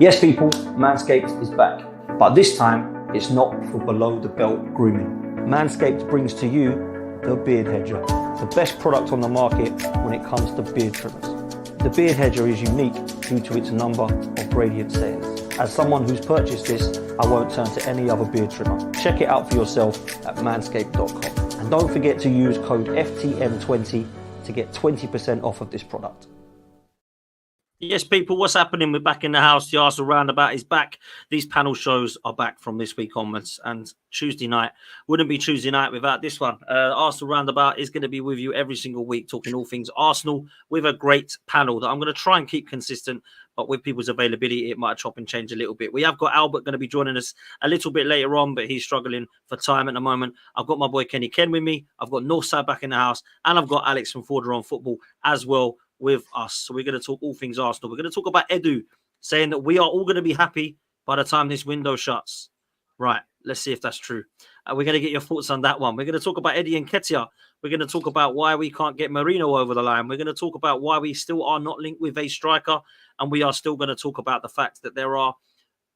Yes, people, Manscaped is back, but this time it's not for below the belt grooming. Manscaped brings to you the Beard Hedger, the best product on the market when it comes to beard trimmers. The Beard Hedger is unique due to its number of radiant settings. As someone who's purchased this, I won't turn to any other beard trimmer. Check it out for yourself at manscaped.com. And don't forget to use code FTM20 to get 20% off of this product. Yes, people, what's happening? We're back in the house. The Arsenal Roundabout is back. These panel shows are back from this week onwards. And Tuesday night wouldn't be Tuesday night without this one. Arsenal Roundabout is going to be with you every single week, talking all things Arsenal with a great panel that I'm going to try and keep consistent. But with people's availability, it might chop and change a little bit. We have got Albert going to be joining us a little bit later on, but he's struggling for time at the moment. I've got my boy Kenny Ken with me. I've got Northside back in the house. And I've got Alex from Forder on Football as well with us. So we're going to talk all things Arsenal. We're going to talk about Edu, saying that we are all going to be happy by the time this window shuts. Right, let's see if that's true. We're going to get your thoughts on that one. We're going to talk about Eddie and Nketiah. We're going to talk about why we can't get Marino over the line. We're going to talk about why we still are not linked with a striker. And we are still going to talk about the fact that there are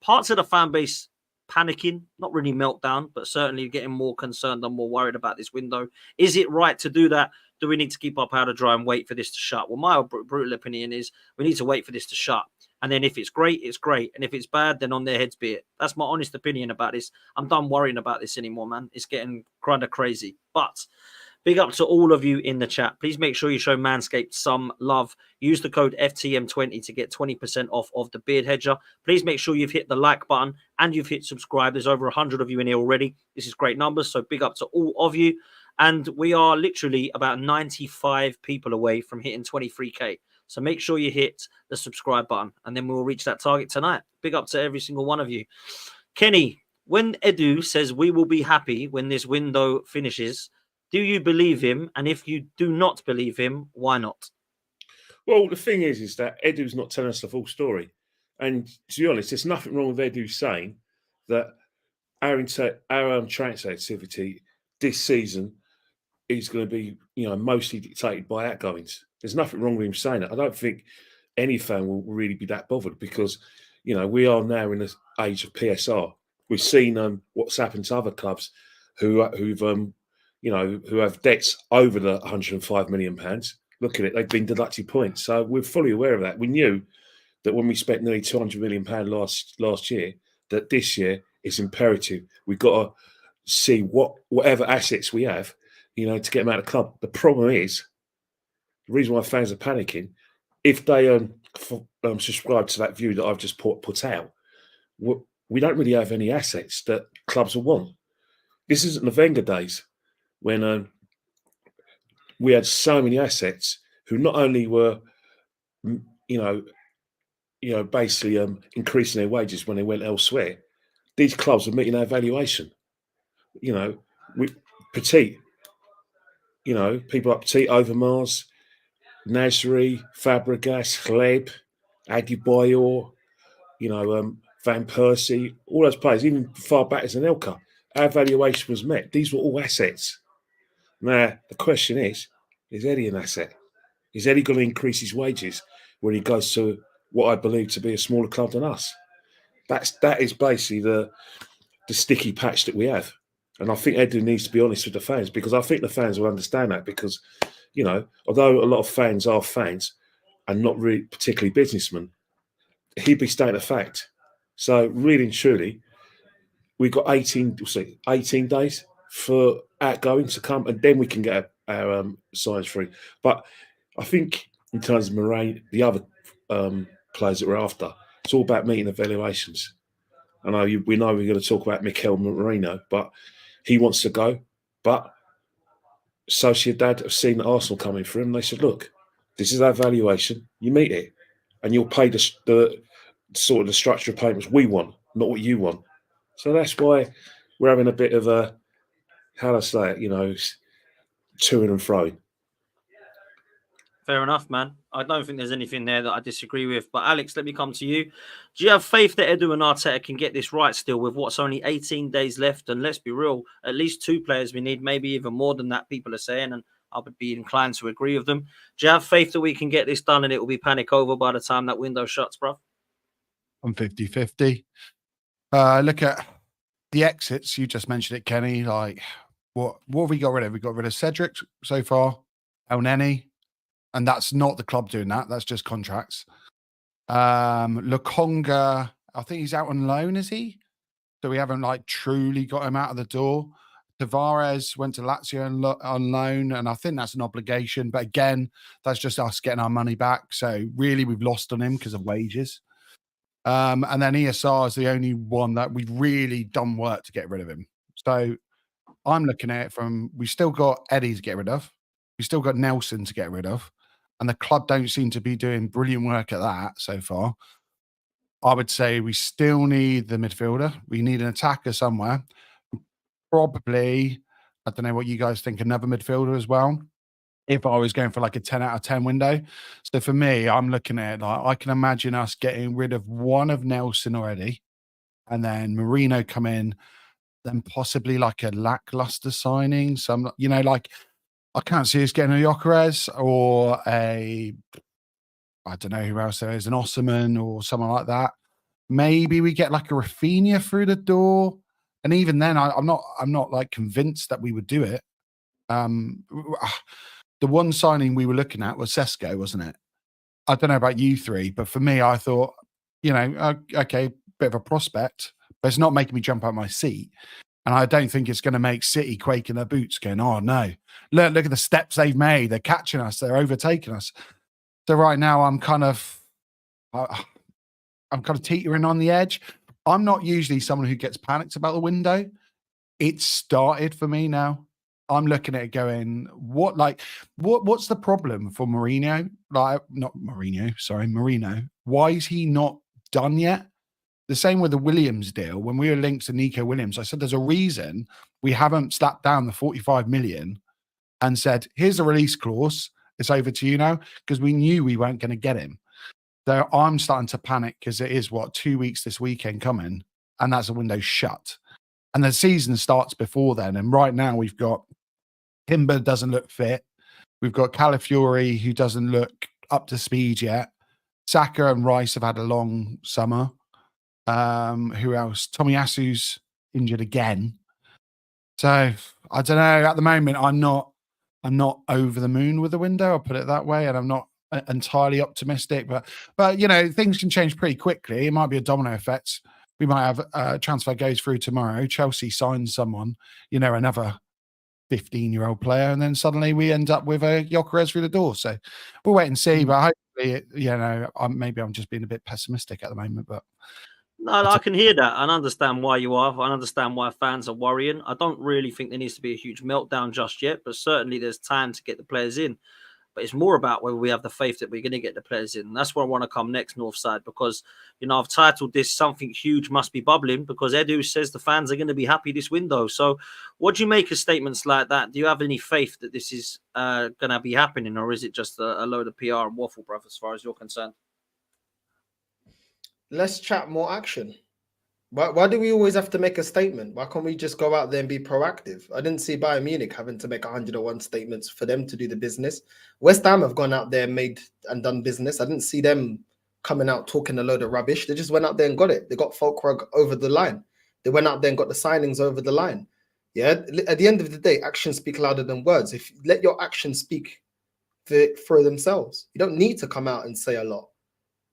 parts of the fan base panicking, not really meltdown, but certainly getting more concerned and more worried about this window. Is it right to do that? Do we need to keep our powder dry and wait for this to shut? Well, my brutal opinion is we need to wait for this to shut. And then if it's great, it's great. And if it's bad, then on their heads be it. That's my honest opinion about this. I'm done worrying about this anymore, man. It's getting kind of crazy. But big up to all of you in the chat. Please make sure you show Manscaped some love. Use the code FTM20 to get 20% off of the Beard Hedger. Please make sure you've hit the like button and you've hit subscribe. There's over 100 of you in here already. This is great numbers. So big up to all of you. And we are literally about 95 people away from hitting 23K. So make sure you hit the subscribe button and then we'll reach that target tonight. Big up to every single one of you. Kenny, when Edu says we will be happy when this window finishes, do you believe him? And if you do not believe him, why not? Well, the thing is that Edu's not telling us the full story. And to be honest, there's nothing wrong with Edu saying that our transfer activity this season is going to be, mostly dictated by outgoings. There's nothing wrong with him saying that. I don't think any fan will really be that bothered because, we are now in the age of PSR. We've seen what's happened to other clubs who have debts over the £105 million. Look at it, they've been deducted points. So we're fully aware of that. We knew that when we spent nearly £200 million last year, that this year is imperative. We've got to see whatever assets we have, to get them out of the club. The problem is, the reason why fans are panicking, if they subscribe to that view that I've just put out, we don't really have any assets that clubs will want. This isn't the Wenger days when we had so many assets who not only were, basically increasing their wages when they went elsewhere. These clubs were meeting their valuation. Petit, people like Petit, Overmars, Nasri, Fabregas, Hleb, Adebayor, Van Persie, all those players, even far back as Anelka, our valuation was met. These were all assets. Now, the question is Eddie an asset? Is Eddie going to increase his wages when he goes to what I believe to be a smaller club than us? That is basically the sticky patch that we have. And I think Eddie needs to be honest with the fans because I think the fans will understand that because, although a lot of fans are fans and not really particularly businessmen, he'd be stating a fact. So really and truly, we've got 18 days for outgoing to come and then we can get our signs free. But I think in terms of Moraine, the other players that we're after, it's all about meeting evaluations. I know we know we're going to talk about Mikel Merino, but he wants to go. But Sociedad have seen Arsenal coming for him. They said, look, this is our valuation. You meet it. And you'll pay the sort of the structure of payments we want, not what you want. So that's why we're having a bit of a, how do I say it, to and fro. Fair enough, man. I don't think there's anything there that I disagree with. But Alex, let me come to you. Do you have faith that Edu and Arteta can get this right still with what's only 18 days left? And let's be real, at least 2 players we need, maybe even more than that, people are saying, and I would be inclined to agree with them. Do you have faith that we can get this done and it will be panic over by the time that window shuts, bro? I'm 50-50. Look at the exits. You just mentioned it, Kenny. Like, what have we got rid of? We got rid of Cedric so far, El Neni, and that's not the club doing that. That's just contracts. Lukonga, I think he's out on loan, is he? So we haven't like truly got him out of the door. Tavares went to Lazio on loan, and I think that's an obligation. But again, that's just us getting our money back. So really, we've lost on him because of wages. And then ESR is the only one that we've really done work to get rid of him. So I'm looking at it from, we still got Eddie to get rid of. We still got Nelson to get rid of. And the club don't seem to be doing brilliant work at that so far. I would say we still need the midfielder. We need an attacker somewhere. Probably, I don't know what you guys think, another midfielder as well. If I was going for like a 10 out of 10 window. So for me, I'm looking at it like I can imagine us getting rid of one of Nelson already, and then Marino come in, then possibly like a lackluster signing. Some, like I can't see us getting a Gyökeres or I don't know who else there is, an Osman or someone like that. Maybe we get like a Rafinha through the door. And even then, I'm not like convinced that we would do it. The one signing we were looking at was Sesko, wasn't it? I don't know about you three, but for me, I thought, okay, bit of a prospect, but it's not making me jump out of my seat. And I don't think it's going to make City quake in their boots going, oh no, look at the steps they've made. They're catching us. They're overtaking us. So right now I'm kind of teetering on the edge. I'm not usually someone who gets panicked about the window. It started for me now. I'm looking at it going, what's the problem for Marino? Marino. Why is he not done yet? The same with the Williams deal. When we were linked to Nico Williams, I said there's a reason we haven't slapped down the 45 million and said, here's a release clause. It's over to you now, because we knew we weren't going to get him. So I'm starting to panic because it is 2 weeks this weekend coming, and that's a window shut. And the season starts before then. And right now we've got Timber doesn't look fit. We've got Calafiori who doesn't look up to speed yet. Saka and Rice have had a long summer. Who else? Tomiyasu's injured again. So I don't know. At the moment, I'm not over the moon with the window. I'll put it that way, and I'm not entirely optimistic. But things can change pretty quickly. It might be a domino effect. We might have a transfer goes through tomorrow. Chelsea signs someone, another 15-year-old player, and then suddenly we end up with a Gyökeres through the door. So we'll wait and see. But hopefully, maybe I'm just being a bit pessimistic at the moment. But no, I can hear that and understand why you are. I understand why fans are worrying. I don't really think there needs to be a huge meltdown just yet, but certainly there's time to get the players in. But it's more about whether we have the faith that we're going to get the players in. And that's where I want to come next, Northside, because, I've titled this Something Huge Must Be Bubbling, because Edu says the fans are going to be happy this window. So what do you make of statements like that? Do you have any faith that this is going to be happening, or is it just a load of PR and waffle, bruv, as far as you're concerned? Let's chat more action. Why do we always have to make a statement? Why can't we just go out there and be proactive? I didn't see Bayern Munich having to make 101 statements for them to do the business. West Ham have gone out there and done business. I didn't see them coming out talking a load of rubbish. They just went out there and got it. They got Folkrug over the line. They went out there and got the signings over the line. Yeah. At the end of the day, actions speak louder than words. If you let your actions speak for themselves, you don't need to come out and say a lot.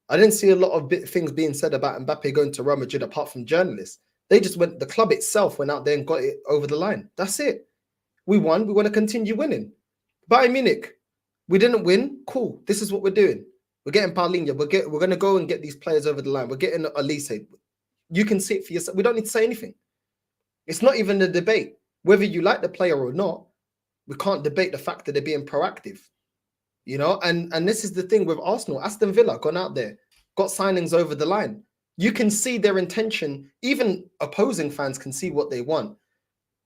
I didn't see a lot of things being said about Mbappe going to Real Madrid apart from journalists. The club itself went out there and got it over the line. That's it. We won. We want to continue winning. Bayern Munich, we didn't win. Cool. This is what we're doing. We're getting Paulinho. We're going to go and get these players over the line. We're getting Elise. You can see it for yourself. We don't need to say anything. It's not even a debate. Whether you like the player or not, we can't debate the fact that they're being proactive. And this is the thing with Arsenal. Aston Villa gone out there, got signings over the line. You can see their intention. Even opposing fans can see what they want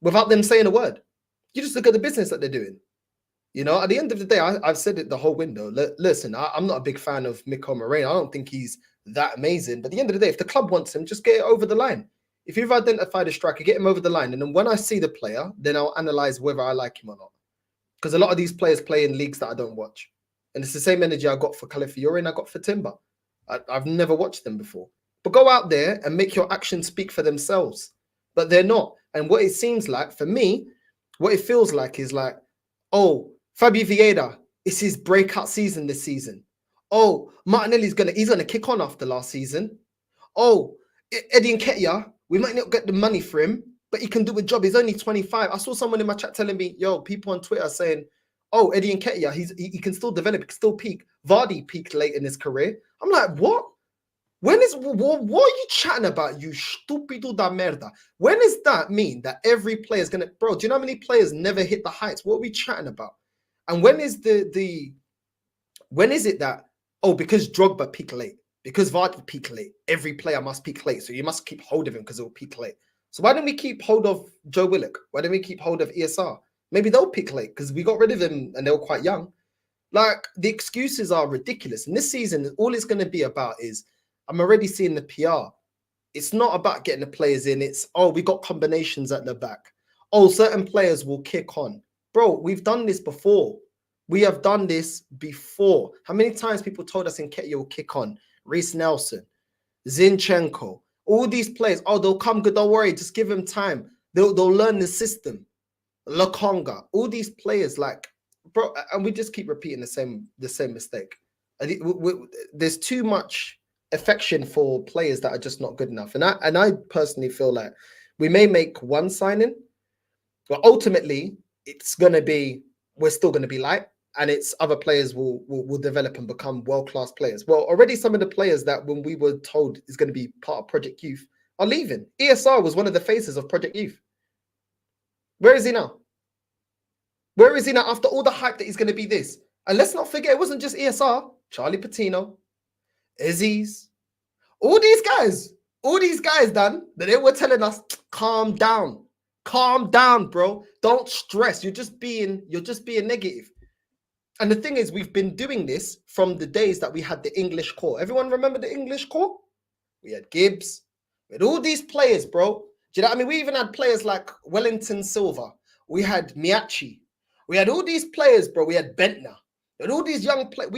without them saying a word. You just look at the business that they're doing. At the end of the day, I've said it the whole window. Listen, I'm not a big fan of Miko Moreno. I don't think he's that amazing. But at the end of the day, if the club wants him, just get it over the line. If you've identified a striker, get him over the line. And then when I see the player, then I'll analyze whether I like him or not. Because a lot of these players play in leagues that I don't watch. And it's the same energy I got for Calafiori and I got for Timber. I've never watched them before. But go out there and make your actions speak for themselves. But they're not. And what it seems like, for me, what it feels like is like, oh, Fabio Vieira, it's his breakout season this season. Oh, Martinelli's he's gonna kick on after last season. Oh, Eddie Nketiah, we might not get the money for him, but he can do a job. He's only 25. I saw someone in my chat telling me, yo, people on Twitter saying, oh, Eddie Nketiah, he can still develop, he can still peak. Vardy peaked late in his career. I'm like, what? What are you chatting about, you stupido da merda? When does that mean that every player is gonna, bro? Do you know how many players never hit the heights? What are we chatting about? And when is when is it that, oh, because Drogba peaked late, because Vardy peaked late, every player must peak late, so you must keep hold of him because it will peak late. So why don't we keep hold of Joe Willock? Why don't we keep hold of ESR? Maybe they'll peak late because we got rid of him and they were quite young. Like, the excuses are ridiculous. And this season, all it's going to be about is, I'm already seeing the PR. It's not about getting the players in. It's, oh, we got combinations at the back. Oh, certain players will kick on. Bro, we've done this before. We have done this before. How many times people told us Nketiah will kick on? Reece Nelson, Zinchenko, all these players. Oh, they'll come good. Don't worry. Just give them time. They'll learn the system. Lokonga, all these players, like, bro, and we just keep repeating the same mistake. There's too much affection for players that are just not good enough. And I personally feel like we may make one signing, but ultimately we're still gonna be light, and it's other players will develop and become world-class players. Well, already some of the players that when we were told is going to be part of Project Youth are leaving. ESR was one of the faces of Project Youth. Where is he now? Where is he now after all the hype that he's going to be this? And let's not forget, it wasn't just ESR, Charlie Patino, Aziz, all these guys, Dan, that they were telling us, calm down, bro. Don't stress. You're just being negative. And the thing is, we've been doing this from the days that we had the English core. Everyone remember the English core? We had Gibbs, we had all these players, bro. Do you know what I mean? We even had players like Wellington Silva. We had Miachi. We had all these players, bro. We had Bentner. We had all these young players.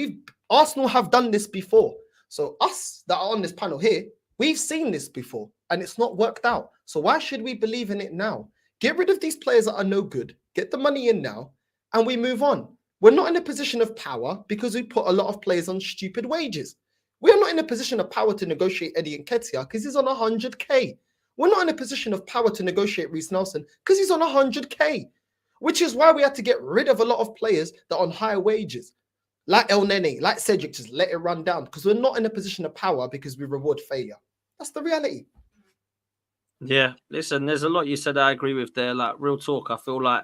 Arsenal have done this before. So us that are on this panel here, we've seen this before and it's not worked out. So why should we believe in it now? Get rid of these players that are no good. Get the money in now and we move on. We're not in a position of power because we put a lot of players on stupid wages. We're not in a position of power to negotiate Eddie Nketiah because he's on 100K. We're not in a position of power to negotiate Reece Nelson because he's on 100K, which is why we had to get rid of a lot of players that are on higher wages. Like El Nene, like Cedric, just let it run down because we're not in a position of power because we reward failure. That's the reality. Yeah, listen, there's a lot you said I agree with there. Like, real talk, I feel like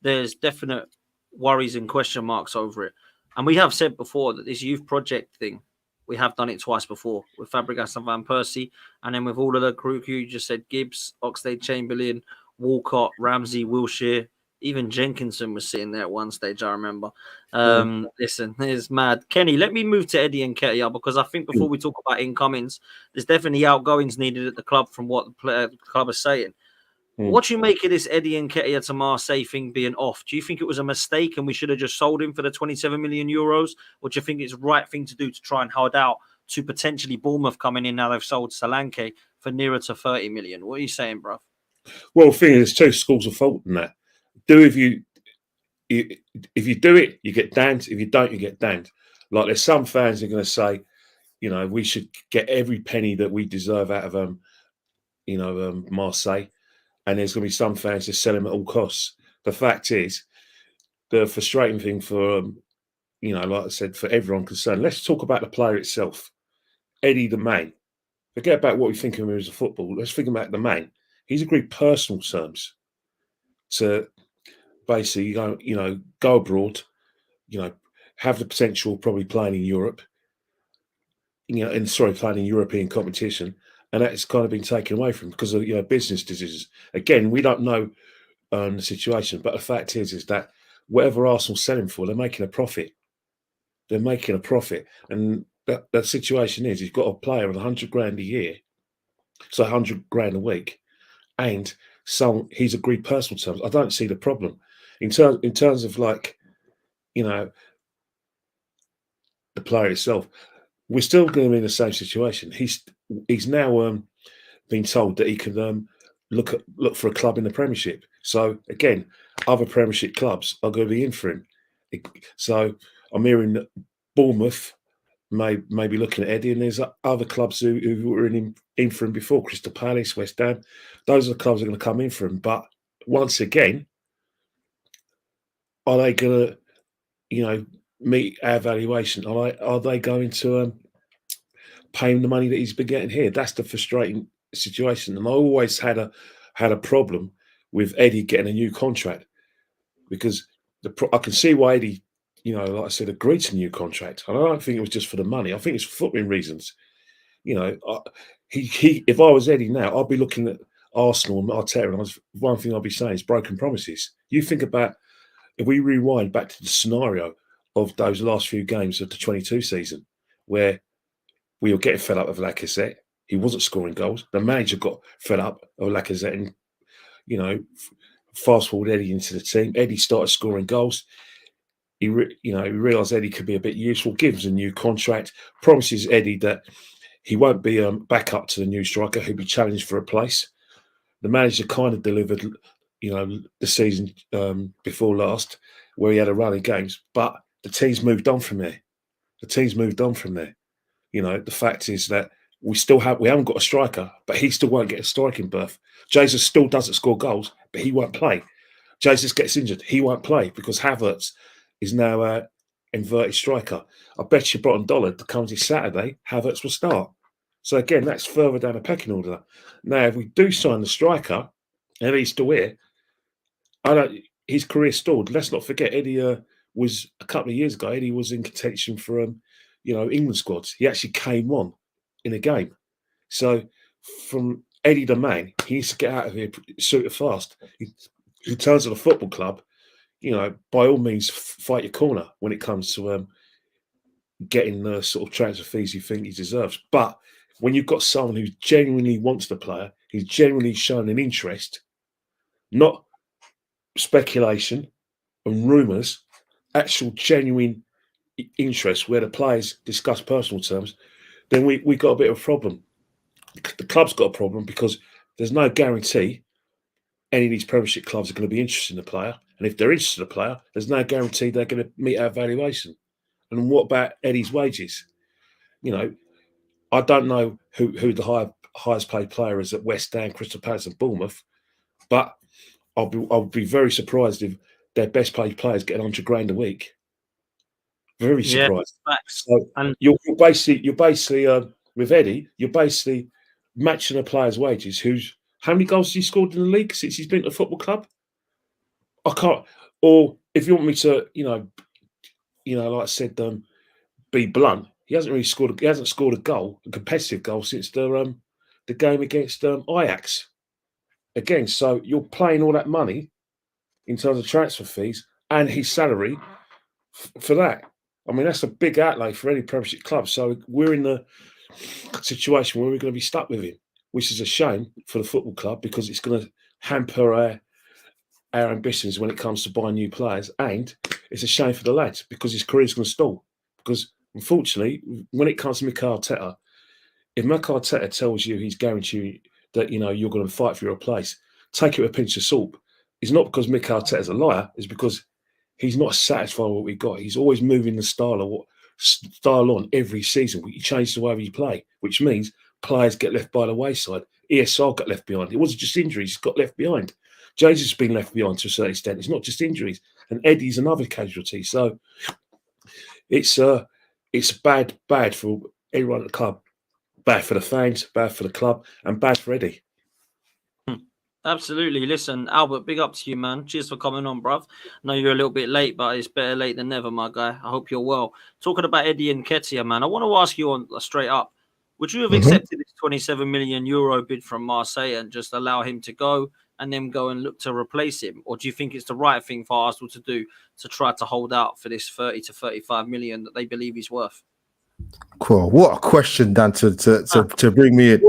there's definite worries and question marks over it. And we have said before that this youth project thing, we have done it twice before with Fabregas and Van Persie. And then with all of the crew you just said, Gibbs, Oxlade-Chamberlain, Walcott, Ramsey, Wilshere, even Jenkinson was sitting there at one stage, I remember. Listen, it's mad. Kenny, let me move to Eddie Nketiah because I think before we talk about incomings, there's definitely outgoings needed at the club from what the club is saying. What do you make of this Eddie Nketiah to Marseille thing being off? Do you think it was a mistake and we should have just sold him for the 27 million euros? Or do you think it's the right thing to do to try and hold out to potentially Bournemouth coming in now they've sold Solanke for nearer to 30 million? What are you saying, bruv? Well, the thing is, there's two schools of thought in that. If you do it, you get damned. If you don't, you get damned. Like, there's some fans who are going to say, you know, we should get every penny that we deserve out of Marseille. And there's going to be some fans that sell him at all costs. The fact is, the frustrating thing for, like I said, for everyone concerned, let's talk about the player itself. Eddie the man. Forget about what we think of him as a football. Let's think about the man. He's agreed personal terms to basically go abroad, have the potential of probably playing in Europe, playing in European competition. And that's kind of been taken away from him because of business decisions. Again, we don't know the situation, but the fact is that whatever Arsenal sell him for, they're making a profit. They're making a profit, and that situation is you've got a player on 100 grand a year, so 100 grand a week, and so he's agreed personal terms. I don't see the problem in terms of the player itself. We're still going to be in the same situation. he's now been told that he can look for a club in the Premiership. So again, other Premiership clubs are going to be in for him. So I'm hearing that Bournemouth may be looking at Eddie, and there's other clubs who were in for him before, Crystal Palace, West Ham. Those are the clubs that are going to come in for him. But once again, are they going to, meet our valuation? Are they going to pay him the money that he's been getting here? That's the frustrating situation. And I always had a problem with Eddie getting a new contract, because I can see why Eddie, like I said, agreed to a new contract. And I don't think it was just for the money. I think it's for footballing reasons. If I was Eddie now, I'd be looking at Arsenal and Arteta, and one thing I'd be saying is broken promises. You think about, if we rewind back to the scenario of those last few games of the 22 season, where we were getting fed up with Lacazette. He wasn't scoring goals. The manager got fed up of Lacazette, and fast forward Eddie into the team. Eddie started scoring goals. He realised Eddie could be a bit useful. Gives a new contract. Promises Eddie that he won't be back up to the new striker. He'll be challenged for a place. The manager kind of delivered, the season before last, where he had a run of games, but the team's moved on from there. The fact is that we haven't got a striker, but he still won't get a striking berth. Jesus still doesn't score goals, but he won't play. Jesus gets injured, he won't play, because Havertz is now an inverted striker. I bet you bottom dollar that comes this Saturday, Havertz will start. So again, that's further down the pecking order. Now, if we do sign the striker, and he's still here, his career stalled. Let's not forget, Eddie was a couple of years ago. Eddie was in contention for England squads. He actually came on in a game. So from Eddie the man, he needs to get out of here super fast. He turns to the football club, by all means, fight your corner when it comes to getting the sort of transfer fees you think he deserves. But when you've got someone who genuinely wants the player, who's genuinely shown an interest, not speculation and rumours, actual genuine interest where the players discuss personal terms, then we got a bit of a problem. The club's got a problem because there's no guarantee any of these Premiership clubs are going to be interested in the player. And if they're interested in the player, there's no guarantee they're going to meet our valuation. And what about Eddie's wages? I don't know who the highest paid player is at West Ham, Crystal Palace and Bournemouth, but I'll be very surprised if their best paid players get 100 grand a week. Very surprised. Yeah, so you're basically with Eddie, you're basically matching a player's wages. How many goals has he scored in the league since he's been to the football club? I can't. Or if you want me to, like I said, be blunt, he hasn't really scored. He hasn't scored a competitive goal since the game against Ajax. Again, so you're paying all that money in terms of transfer fees and his salary for that. I mean, that's a big outlay for any Premiership club. So we're in the situation where we're going to be stuck with him, which is a shame for the football club because it's going to hamper our ambitions when it comes to buying new players. And it's a shame for the lads because his career is going to stall. Because unfortunately, when it comes to Mikel Arteta, if Mikel Arteta tells you he's guaranteed that you're going to fight for your place, take it with a pinch of salt. It's not because Mikel Arteta's a liar. It's because he's not satisfied with what we got. He's always moving the style on every season. He changes the way we play, which means players get left by the wayside. ESR got left behind. It wasn't just injuries; he got left behind. Jesus has been left behind to a certain extent. It's not just injuries, and Eddie's another casualty. So it's bad for everyone at the club, bad for the fans, bad for the club, and bad for Eddie. Absolutely. Listen, Albert, big up to you, man. Cheers for coming on, bruv. I know you're a little bit late, but it's better late than never, my guy. I hope you're well. Talking about Eddie Nketiah, man, I want to ask you on straight up. Would you have accepted this 27 million euro bid from Marseille and just allow him to go and then go and look to replace him? Or do you think it's the right thing for Arsenal to do to try to hold out for this 30 to 35 million that they believe he's worth? Cool. What a question, Dan, to bring me in.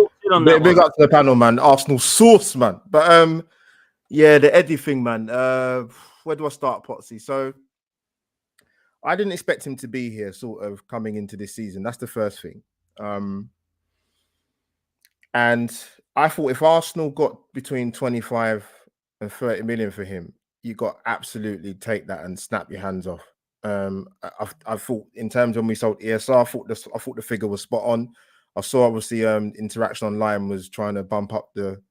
Big up to the panel, man. Arsenal source, man. But yeah, the Eddie thing, man. Where do I start, Potsy? So I didn't expect him to be here, sort of coming into this season. That's the first thing. And I thought if Arsenal got between 25 and 30 million for him, you got absolutely take that and snap your hands off. I thought in terms of when we sold ESR, I thought the figure was spot on. I saw obviously interaction online was trying to bump up the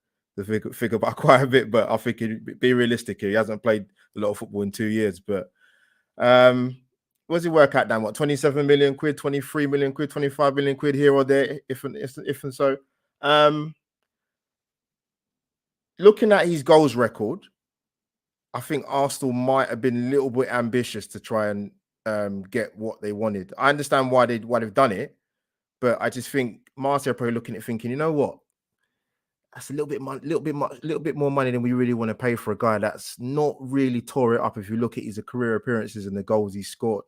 figure by quite a bit, but I think he'd be realistic here. He hasn't played a lot of football in 2 years, but what does he work out, Dan? What, 27 million quid, 23 million quid, 25 million quid here or there, if and so. Looking at his goals record, I think Arsenal might have been a little bit ambitious to try and get what they wanted. I understand why they've done it, but I just think Martial probably looking at thinking, you know what? That's a little bit more money than we really want to pay for a guy that's not really tore it up. If you look at his career appearances and the goals he scored,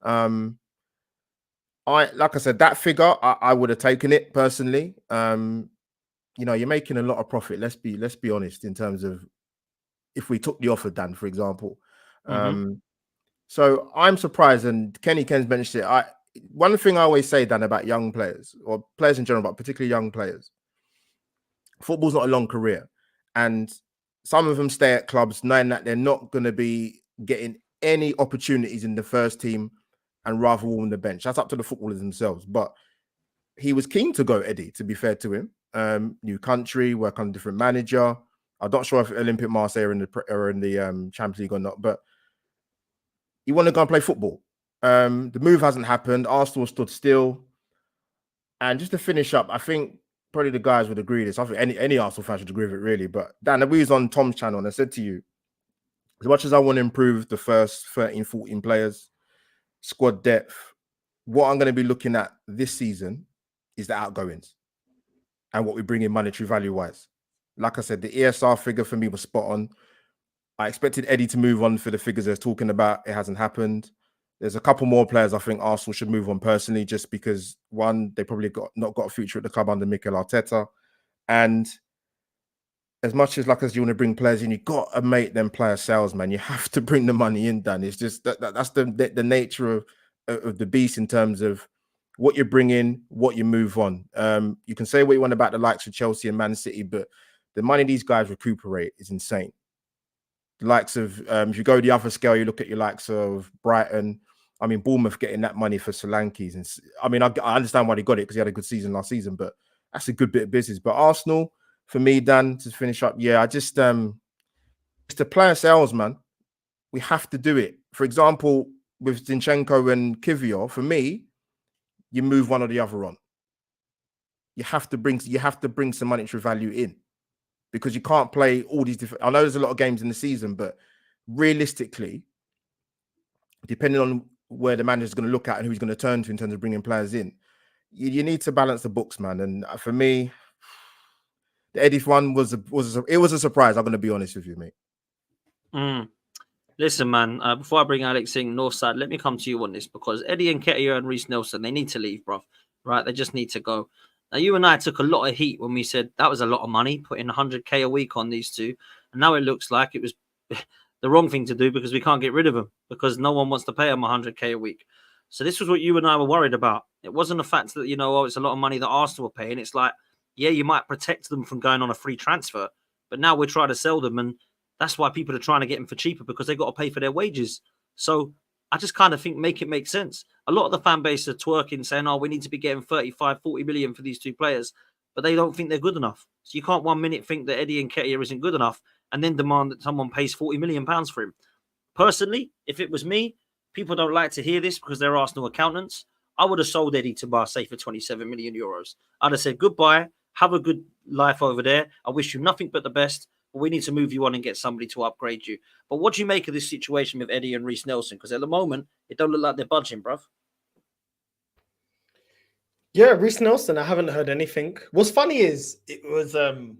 like I said, that figure I would have taken it personally. You know, you're making a lot of profit. Let's be honest in terms of if we took the offer, Dan, for example. So I'm surprised, and Ken's mentioned it. One thing I always say, Dan, about young players or players in general, but particularly young players, football's not a long career, and some of them stay at clubs knowing that they're not going to be getting any opportunities in the first team and rather warm the bench. That's up to the footballers themselves. But he was keen to go, Eddie, to be fair to him. New country, work on a different manager. I'm not sure if Olympic Marseille are in the Champions League or not, but you want to go and play football. The move hasn't happened. Arsenal stood still. And just to finish up, I think probably the guys would agree with this. I think any Arsenal fan should agree with it, really. But Dan, we was on Tom's channel and I said to you, as much as I want to improve the first 13, 14 players, squad depth, what I'm going to be looking at this season is the outgoings and what we bring in monetary value-wise. Like I said, the ESR figure for me was spot on. I expected Eddie to move on for the figures they're talking about. It hasn't happened. There's a couple more players I think Arsenal should move on personally, just because one, they probably not got a future at the club under Mikel Arteta. And as much as like as you want to bring players in, you got to make them player sales, man. You have to bring the money in, Dan. It's just that's the nature of the beast in terms of what you bring in, what you move on. You can say what you want about the likes of Chelsea and Man City, but the money these guys recuperate is insane. The likes of, if you go the other scale, you look at your likes of Brighton. I mean, Bournemouth getting that money for Solankis. And I mean, I understand why they got it because he had a good season last season, but that's a good bit of business. But Arsenal, for me, Dan, to finish up, yeah, I just, it's the player sales, man. We have to do it. For example, with Zinchenko and Kivior, for me, you move one or the other on. You have to bring some monetary value in, because you can't play all these different. I know there's a lot of games in the season, but realistically, depending on where the manager's going to look at and who he's going to turn to in terms of bringing players in, you need to balance the books, man. And for me, the Eddie one was a surprise. I'm going to be honest with you, mate. Listen, man, before I bring Alex in Northside, let me come to you on this, because Eddie Nketiah and Reece Nelson, they need to leave, bruv. Right? They just need to go. Now, you and I took a lot of heat when we said that was a lot of money, putting 100k a week on these two. And now it looks like it was the wrong thing to do, because we can't get rid of them, because no one wants to pay them 100k a week. So this was what you and I were worried about. It wasn't the fact that, it's a lot of money that Arsenal were paying. It's like, yeah, you might protect them from going on a free transfer, but now we're trying to sell them, and that's why people are trying to get them for cheaper, because they got to pay for their wages. So I just kind of think make it make sense. A lot of the fan base are twerking, saying, oh, we need to be getting 35, 40 million for these two players, but they don't think they're good enough. So you can't 1 minute think that Eddie Nketiah isn't good enough and then demand that someone pays 40 million pounds for him. Personally, if it was me, people don't like to hear this because they're Arsenal accountants. I would have sold Eddie to Marseille for 27 million euros. I'd have said, goodbye, have a good life over there. I wish you nothing but the best, but we need to move you on and get somebody to upgrade you. But what do you make of this situation with Eddie and Reece Nelson? Because at the moment, it don't look like they're budging, bruv. Yeah, Reece Nelson, I haven't heard anything. What's funny is it was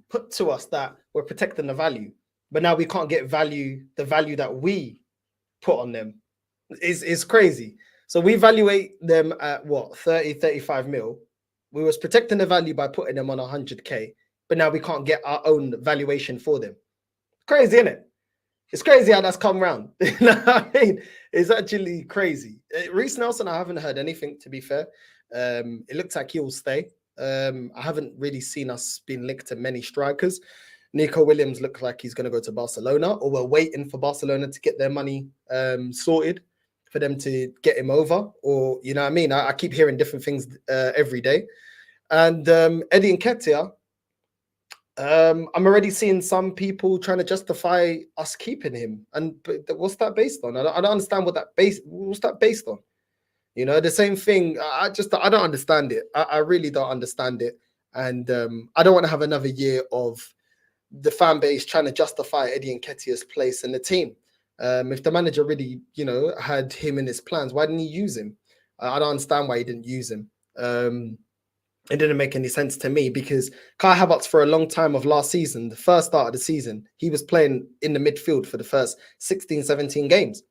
put to us that we're protecting the value, but now we can't get the value that we put on them. Is crazy. So we evaluate them at what, 30, 35 mil. We was protecting the value by putting them on 100k, but now we can't get our own valuation for them. Crazy, isn't it? It's crazy how that's come around. You know what I mean? It's actually crazy. Reece Nelson, I haven't heard anything, to be fair. It looks like he'll stay. I haven't really seen us being linked to many strikers. Nico Williams looks like he's going to go to Barcelona, or we're waiting for Barcelona to get their money sorted for them to get him over. Or, you know what I mean? I keep hearing different things every day. And Eddie Nketiah, I'm already seeing some people trying to justify us keeping him. And what's that based on? I don't understand what's that based on? You know, the same thing. I don't understand it. I really don't understand it. And I don't want to have another year of the fan base trying to justify Eddie Nketiah's place in the team. If the manager really, you know, had him in his plans, why didn't he use him? I don't understand why he didn't use him. It didn't make any sense to me, because Kai Havertz, for a long time of last season, the first start of the season, he was playing in the midfield for the first 16, 17 games.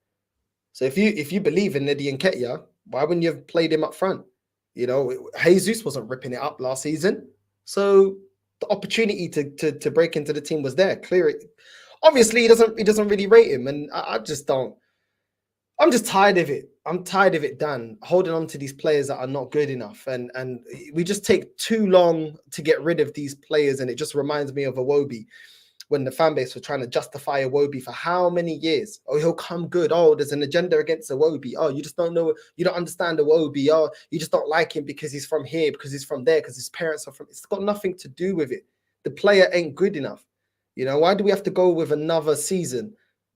So if you believe in Eddie Nketiah, why wouldn't you have played him up front? You know, Jesus wasn't ripping it up last season. So the opportunity to break into the team was there. Clear it. Obviously, he doesn't really rate him, and I just don't. I'm just tired of it. I'm tired of it, Dan, holding on to these players that are not good enough. And we just take too long to get rid of these players. And it just reminds me of Iwobi, when the fan base was trying to justify Iwobi for how many years? Oh, he'll come good. Oh, there's an agenda against Iwobi. Oh, you just don't know. You don't understand Iwobi. Oh, you just don't like him because he's from here, because he's from there, because his parents are from. It's got nothing to do with it. The player ain't good enough. You know, why do we have to go with another season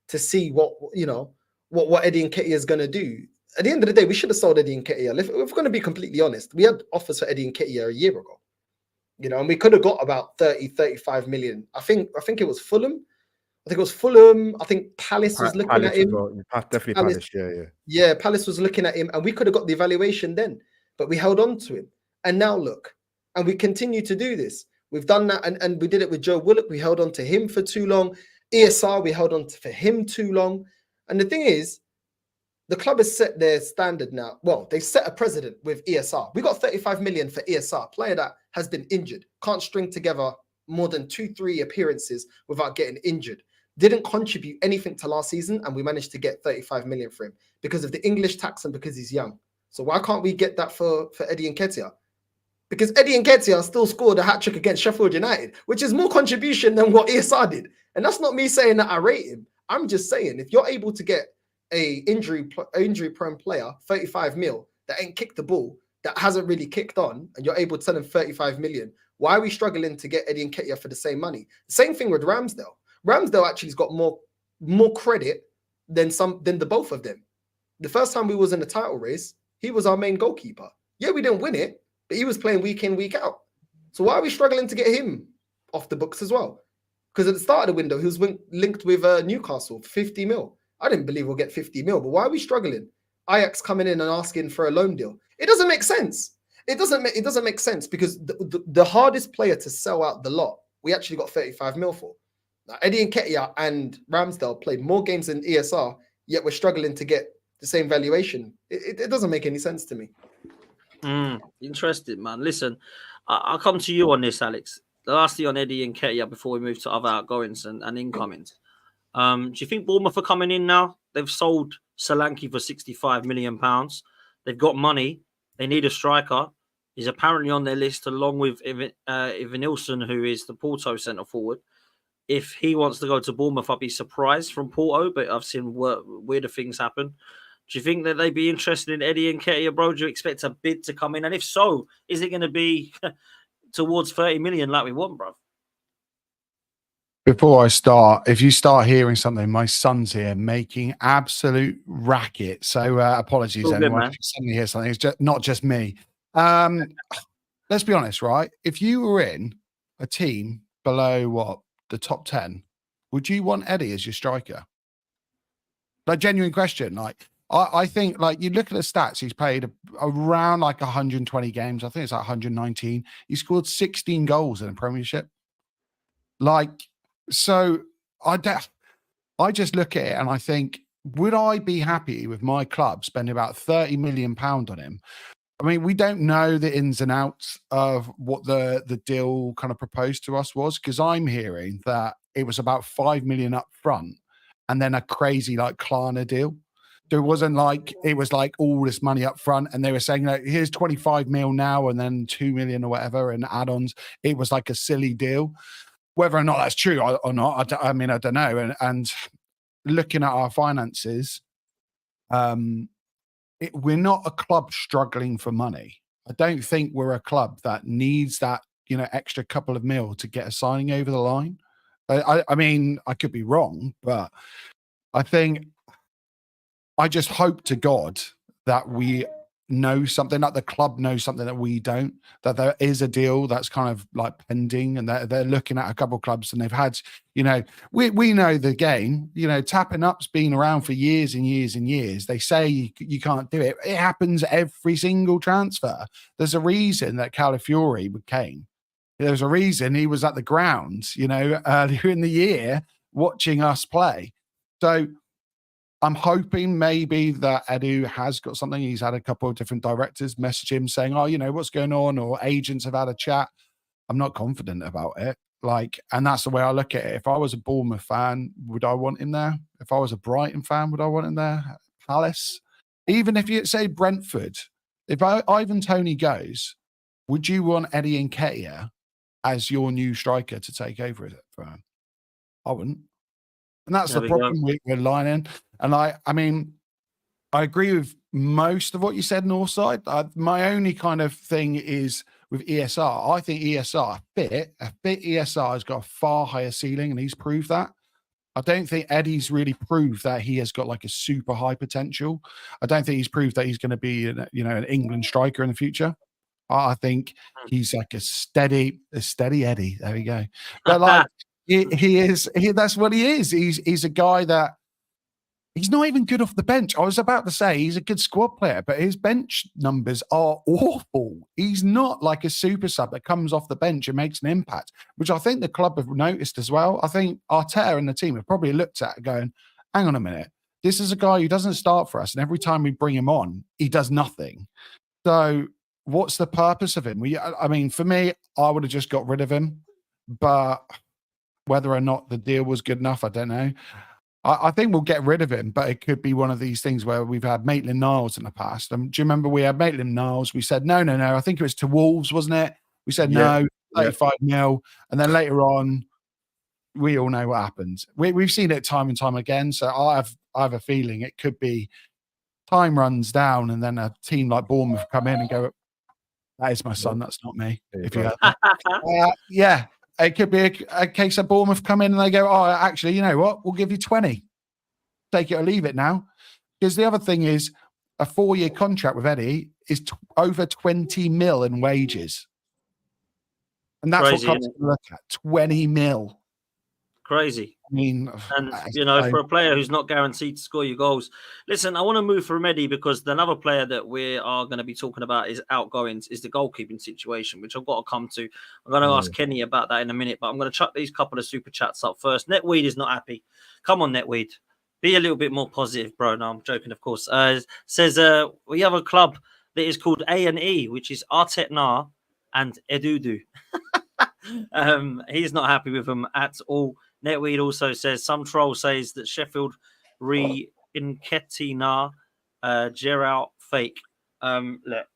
to see what, you know, what Eddie Nketiah is going to do? At the end of the day, we should have sold Eddie Nketiah. If we're going to be completely honest, we had offers for Eddie Nketiah a year ago. You know, and we could have got about 30, 35 million. I think it was Fulham. I think Palace was looking at him. Well. Definitely Palace. Yeah. Yeah, Palace was looking at him, and we could have got the evaluation then, but we held on to him. And now look, and we continue to do this. We've done that, and we did it with Joe Willock. We held on to him for too long. ESR, we held on for him too long. And the thing is, the club has set their standard now. Well, they set a precedent with ESR. We got 35 million for ESR, player that has been injured, can't string together more than 2-3 appearances without getting injured. Didn't contribute anything to last season, and we managed to get 35 million for him because of the English tax and because he's young. So why can't we get that for Eddie Nketiah? Because Eddie Nketiah still scored a hat-trick against Sheffield United, which is more contribution than what ESR did. And that's not me saying that I rate him. I'm just saying, if you're able to get a injury-prone player, 35 mil, that ain't kicked the ball, that hasn't really kicked on, and you're able to sell him 35 million, why are we struggling to get Eddie Nketiah for the same money? Same thing with Ramsdale. Ramsdale actually has got more credit than the both of them. The first time we was in the title race, he was our main goalkeeper. Yeah, we didn't win it, but he was playing week in, week out. So why are we struggling to get him off the books as well? Because at the start of the window, he was linked with Newcastle, 50 mil. I didn't believe we'll get 50 mil, but why are we struggling? Ajax coming in and asking for a loan deal. It doesn't make sense. It doesn't make sense, because the hardest player to sell out the lot, we actually got 35 mil for. Now, Eddie Nketiah and Ramsdale played more games than ESR, yet we're struggling to get the same valuation. It doesn't make any sense to me. Interesting, man. Listen, I'll come to you on this, Alex. The last thing on Eddie Nketiah before we move to other outgoings and incomings. Do you think Bournemouth are coming in now? They've sold Solanke for £65 million. They've got money. They need a striker. He's apparently on their list along with Evanilson, who is the Porto centre forward. If he wants to go to Bournemouth, I'd be surprised from Porto, but I've seen weirder things happen. Do you think that they'd be interested in Eddie Nketiah, bro? Do you expect a bid to come in? And if so, is it going to be towards 30 million like we want, bro? Before I start, if you start hearing something, my son's here making absolute racket. So apologies, All anyone. good, If you suddenly hear something, it's just, not just me. Let's be honest, right? If you were in a team below the top 10, would you want Eddie as your striker? Like, genuine question. Like, I think, like, you look at the stats, he's played around like 120 games. I think it's like 119. He scored 16 goals in the Premiership. Like, so I just look at it and I think, would I be happy with my club spending about £30 million on him? I mean, we don't know the ins and outs of what the deal kind of proposed to us was, because I'm hearing that it was about 5 million up front and then a crazy like Klarna deal. There wasn't like it was like all this money up front, and they were saying like, here's 25 mil now, and then 2 million or whatever, and add-ons. It was like a silly deal. Whether or not that's true or not, I mean, I don't know. And looking at our finances, we're not a club struggling for money. I don't think we're a club that needs that, extra couple of mil to get a signing over the line. I mean, I could be wrong, but I just hope to God that we know something, that the club knows something that we don't, that there is a deal that's kind of like pending, and they're looking at a couple of clubs, and they've had, we know the game, tapping up's been around for years and years and years. They say you can't do it. It happens every single transfer. There's a reason that Calafiori came. There's a reason he was at the ground, earlier in the year watching us play. So I'm hoping maybe that Edu has got something. He's had a couple of different directors message him saying, oh, what's going on? Or agents have had a chat. I'm not confident about it. And that's the way I look at it. If I was a Bournemouth fan, would I want him there? If I was a Brighton fan, would I want him there? Palace? Even if you say Brentford, if Ivan Toney goes, would you want Eddie Nketiah as your new striker to take over it for him? I wouldn't. And that's the problem we're lining. And I mean, I agree with most of what you said, Northside. My only kind of thing is with ESR. I think ESR, a fit ESR has got a far higher ceiling, and he's proved that. I don't think Eddie's really proved that he has got like a super high potential. I don't think he's proved that he's going to be an England striker in the future. I think he's like a steady Eddie. There we go. But like that's what he is. He's a guy that he's not even good off the bench. I was about to say he's a good squad player, but his bench numbers are awful. He's not like a super sub that comes off the bench and makes an impact, which I think the club have noticed as well. I think Arteta and the team have probably looked at it going, hang on a minute, this is a guy who doesn't start for us, and every time we bring him on, he does nothing. So what's the purpose of him? I mean, for me, I would have just got rid of him, but whether or not the deal was good enough, I don't know. I think we'll get rid of him, but it could be one of these things where we've had Maitland-Niles in the past. Do you remember we had Maitland-Niles? We said, no. I think it was to Wolves, wasn't it? We said, no, 35 mil. And then later on, we all know what happens. We've seen it time and time again. So I have a feeling it could be time runs down, and then a team like Bournemouth come in and go, that is my son, that's not me. If you yeah. It could be a case of Bournemouth come in and they go, oh, actually, you know what? We'll give you 20. Take it or leave it now. Because the other thing is a 4-year contract with Eddie is over 20 mil in wages. And that's crazy, what clubs look at, 20 mil. Crazy. I mean, and for a player who's not guaranteed to score your goals. Listen, I want to move from Eddie because another player that we are going to be talking about is outgoings, is the goalkeeping situation, which I've got to come to. I'm going to ask Kenny about that in a minute, but I'm going to chuck these couple of super chats up first. Netweed is not happy. Come on, Netweed. Be a little bit more positive, bro. No, I'm joking, of course. Says we have a club that is called A&E, which is Artetnar and Edudu. He's not happy with them at all. Netweed also says some troll says that Sheffield Nketiah Geralt fake. Look,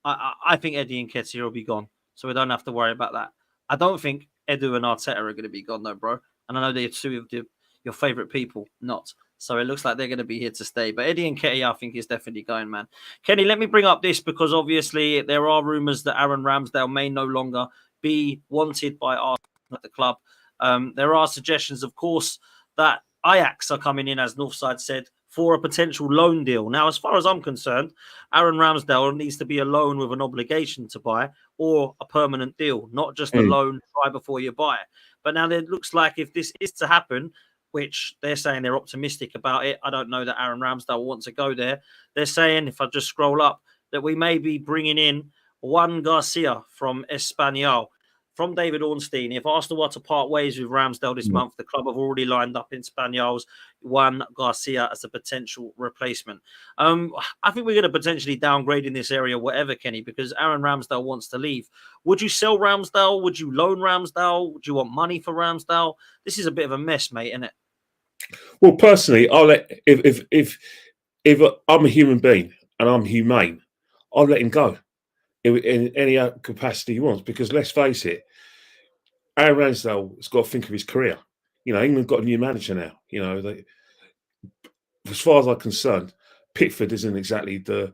I think Eddie Nketiah will be gone, so we don't have to worry about that. I don't think Edu and Arteta are going to be gone though, bro. And I know they're two of your favorite people, not. So it looks like they're going to be here to stay. But Eddie Nketiah, I think, is definitely going, man. Kenny, let me bring up this because obviously there are rumours that Aaron Ramsdale may no longer be wanted by Arsenal at the club. There are suggestions, of course, that Ajax are coming in, as Northside said, for a potential loan deal. Now, as far as I'm concerned, Aaron Ramsdale needs to be a loan with an obligation to buy or a permanent deal, not just a loan, try before you buy it. But now it looks like if this is to happen, which they're saying they're optimistic about it, I don't know that Aaron Ramsdale wants to go there. They're saying, if I just scroll up, that we may be bringing in Juan Garcia from Espanyol. From David Ornstein, if Arsenal were to part ways with Ramsdale this month, the club have already lined up in Espanyol's Juan Garcia as a potential replacement. I think we're going to potentially downgrade in this area, whatever, Kenny, because Aaron Ramsdale wants to leave. Would you sell Ramsdale? Would you loan Ramsdale? Would you want money for Ramsdale? This is a bit of a mess, mate, isn't it? Well, personally, I'll let if if I'm a human being and I'm humane, I'll let him go in any capacity he wants. Because let's face it, Aaron Ramsdale has got to think of his career. You know, England got a new manager now. You know, as far as I'm concerned, Pickford isn't exactly the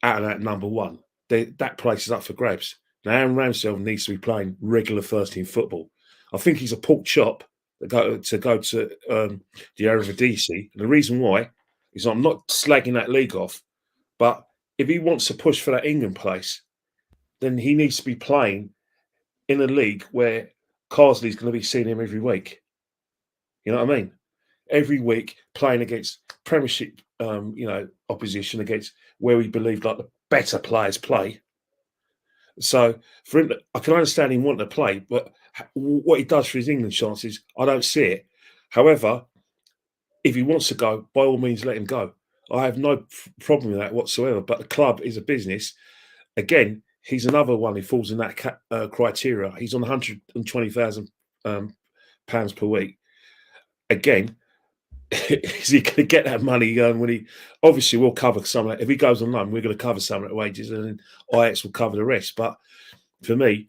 out-and-out number one. That place is up for grabs. Now, Aaron Ramsdale needs to be playing regular first-team football. I think he's a pork chop to go to the Eredivisie. And the reason why is I'm not slagging that league off, but if he wants to push for that England place, then he needs to be playing in a league where Carsley's going to be seeing him every week. You know what I mean? Every week playing against Premiership, opposition, against where we believe like the better players play. So for him, I can understand him wanting to play, but what he does for his England chances, I don't see it. However, if he wants to go, by all means, let him go. I have no problem with that whatsoever. But the club is a business. Again, he's another one who falls in that criteria. He's on £120,000 per week. Again, is he going to get that money when he obviously will cover some of that? If he goes on loan, we're going to cover some of the wages and then Ajax will cover the rest. But for me,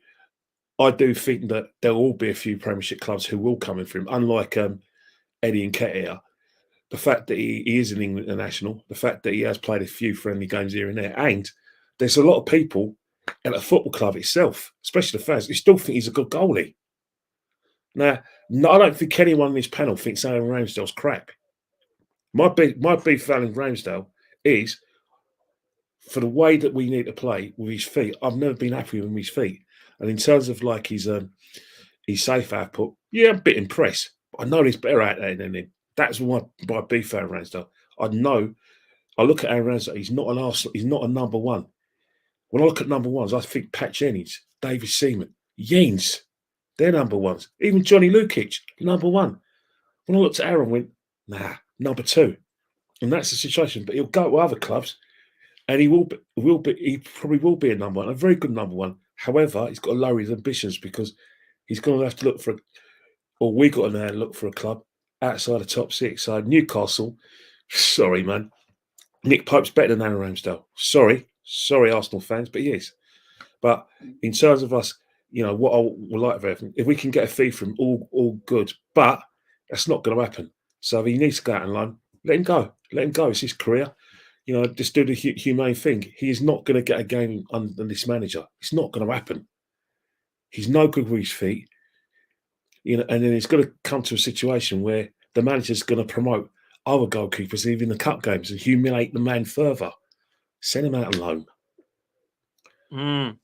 I do think that there will be a few Premiership clubs who will come in for him, unlike Eddie Nketiah. The fact that he is an England international, the fact that he has played a few friendly games here and there, and there's a lot of people at the football club itself, especially the fans, who still think he's a good goalie. Now, I don't think anyone in this panel thinks Aaron Ramsdale's crap. My beef with Aaron Ramsdale is for the way that we need to play with his feet. I've never been happy with his feet. And in terms of like his safe output, yeah, I'm a bit impressed. But I know he's better out there than him. That's my beef with Aaron Ramsdale. I look at Aaron Ramsdale, he's not an Arsenal, he's not a number one. When I look at number ones, I think Pat Jennings, David Seaman, Yanes, they're number ones. Even Johnny Lukic, number one. When I looked at Aaron, I went, nah, number two. And that's the situation. But he'll go to other clubs and he probably will be a number one, a very good number one. However, he's got to lower his ambitions because he's going to have to look for, we got to now look for a club outside the top six. So Newcastle, sorry, man. Nick Pope's better than Aaron Ramsdale. Sorry, Arsenal fans, but he is. But in terms of us, what I would like for everything, if we can get a fee from all good, but that's not going to happen. So if he needs to go out on loan, let him go. Let him go. It's his career. Just do the humane thing. He is not going to get a game under this manager. It's not going to happen. He's no good with his feet. And then it's going to come to a situation where the manager's going to promote other goalkeepers, even the cup games, and humiliate the man further. Send him out on loan.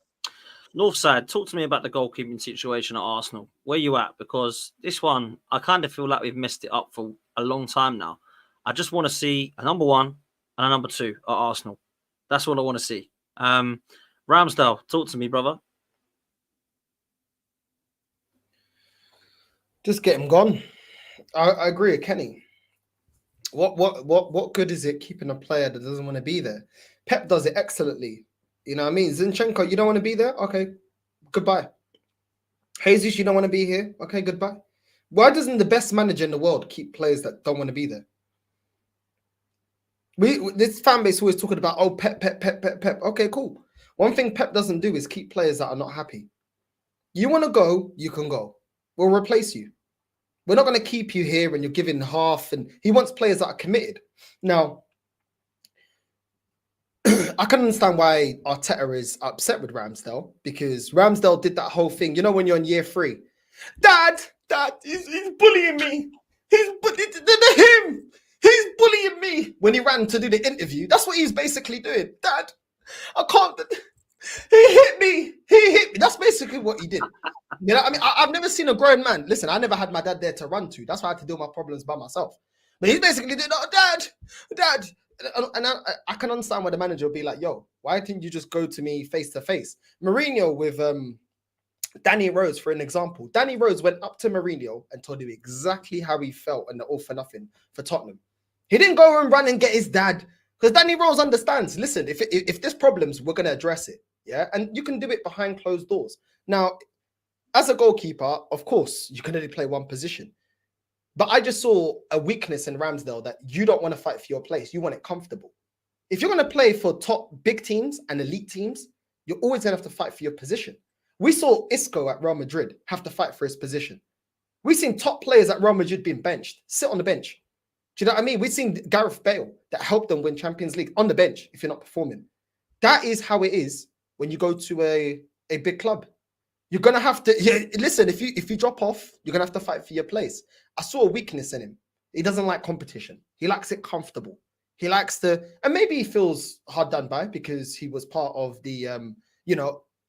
Northside, talk to me about the goalkeeping situation at Arsenal. Where you at? Because this one, I kind of feel like we've messed it up for a long time now. I just want to see a number one and a number two at Arsenal. That's what I want to see. Ramsdale, talk to me, brother. Just get him gone. I agree with Kenny. What good is it keeping a player that doesn't want to be there? Pep does it excellently. You know what I mean? Zinchenko, you don't want to be there? Okay, goodbye. Jesus, you don't want to be here? Okay, goodbye. Why doesn't the best manager in the world keep players that don't want to be there? This fan base always talking about, oh, Pep. Okay, cool. One thing Pep doesn't do is keep players that are not happy. You want to go, you can go. We'll replace you. We're not going to keep you here and you're giving half. And he wants players that are committed. Now, I can understand why Arteta is upset with Ramsdale, because Ramsdale did that whole thing. When you're in year 3, Dad, he's bullying me. He's bullying me. When he ran to do the interview, that's what he's basically doing. Dad, I can't. He hit me. That's basically what he did. I mean, I've never seen a grown man. Listen, I never had my dad there to run to. That's why I had to deal with my problems by myself. But he's basically did, Dad. And I can understand why the manager will be like, yo, why didn't you just go to me face to face? Mourinho with Danny Rose, for an example. Danny Rose went up to Mourinho and told him exactly how he felt in the all for nothing for Tottenham. He didn't go and run and get his dad, because Danny Rose understands, listen, if there's problems, we're going to address it. Yeah. And you can do it behind closed doors. Now, as a goalkeeper, of course, you can only play one position. But I just saw a weakness in Ramsdale that you don't want to fight for your place. You want it comfortable. If you're going to play for top big teams and elite teams, you're always going to have to fight for your position. We saw Isco at Real Madrid have to fight for his position. We've seen top players at Real Madrid being benched, sit on the bench. Do you know what I mean? We've seen Gareth Bale that helped them win Champions League on the bench if you're not performing. That is how it is when you go to a big club. You're gonna have to listen. If you drop off, you're gonna have to fight for your place. I saw a weakness in him. He doesn't like competition. He likes it comfortable. He likes to, and maybe he feels hard done by because he was part of the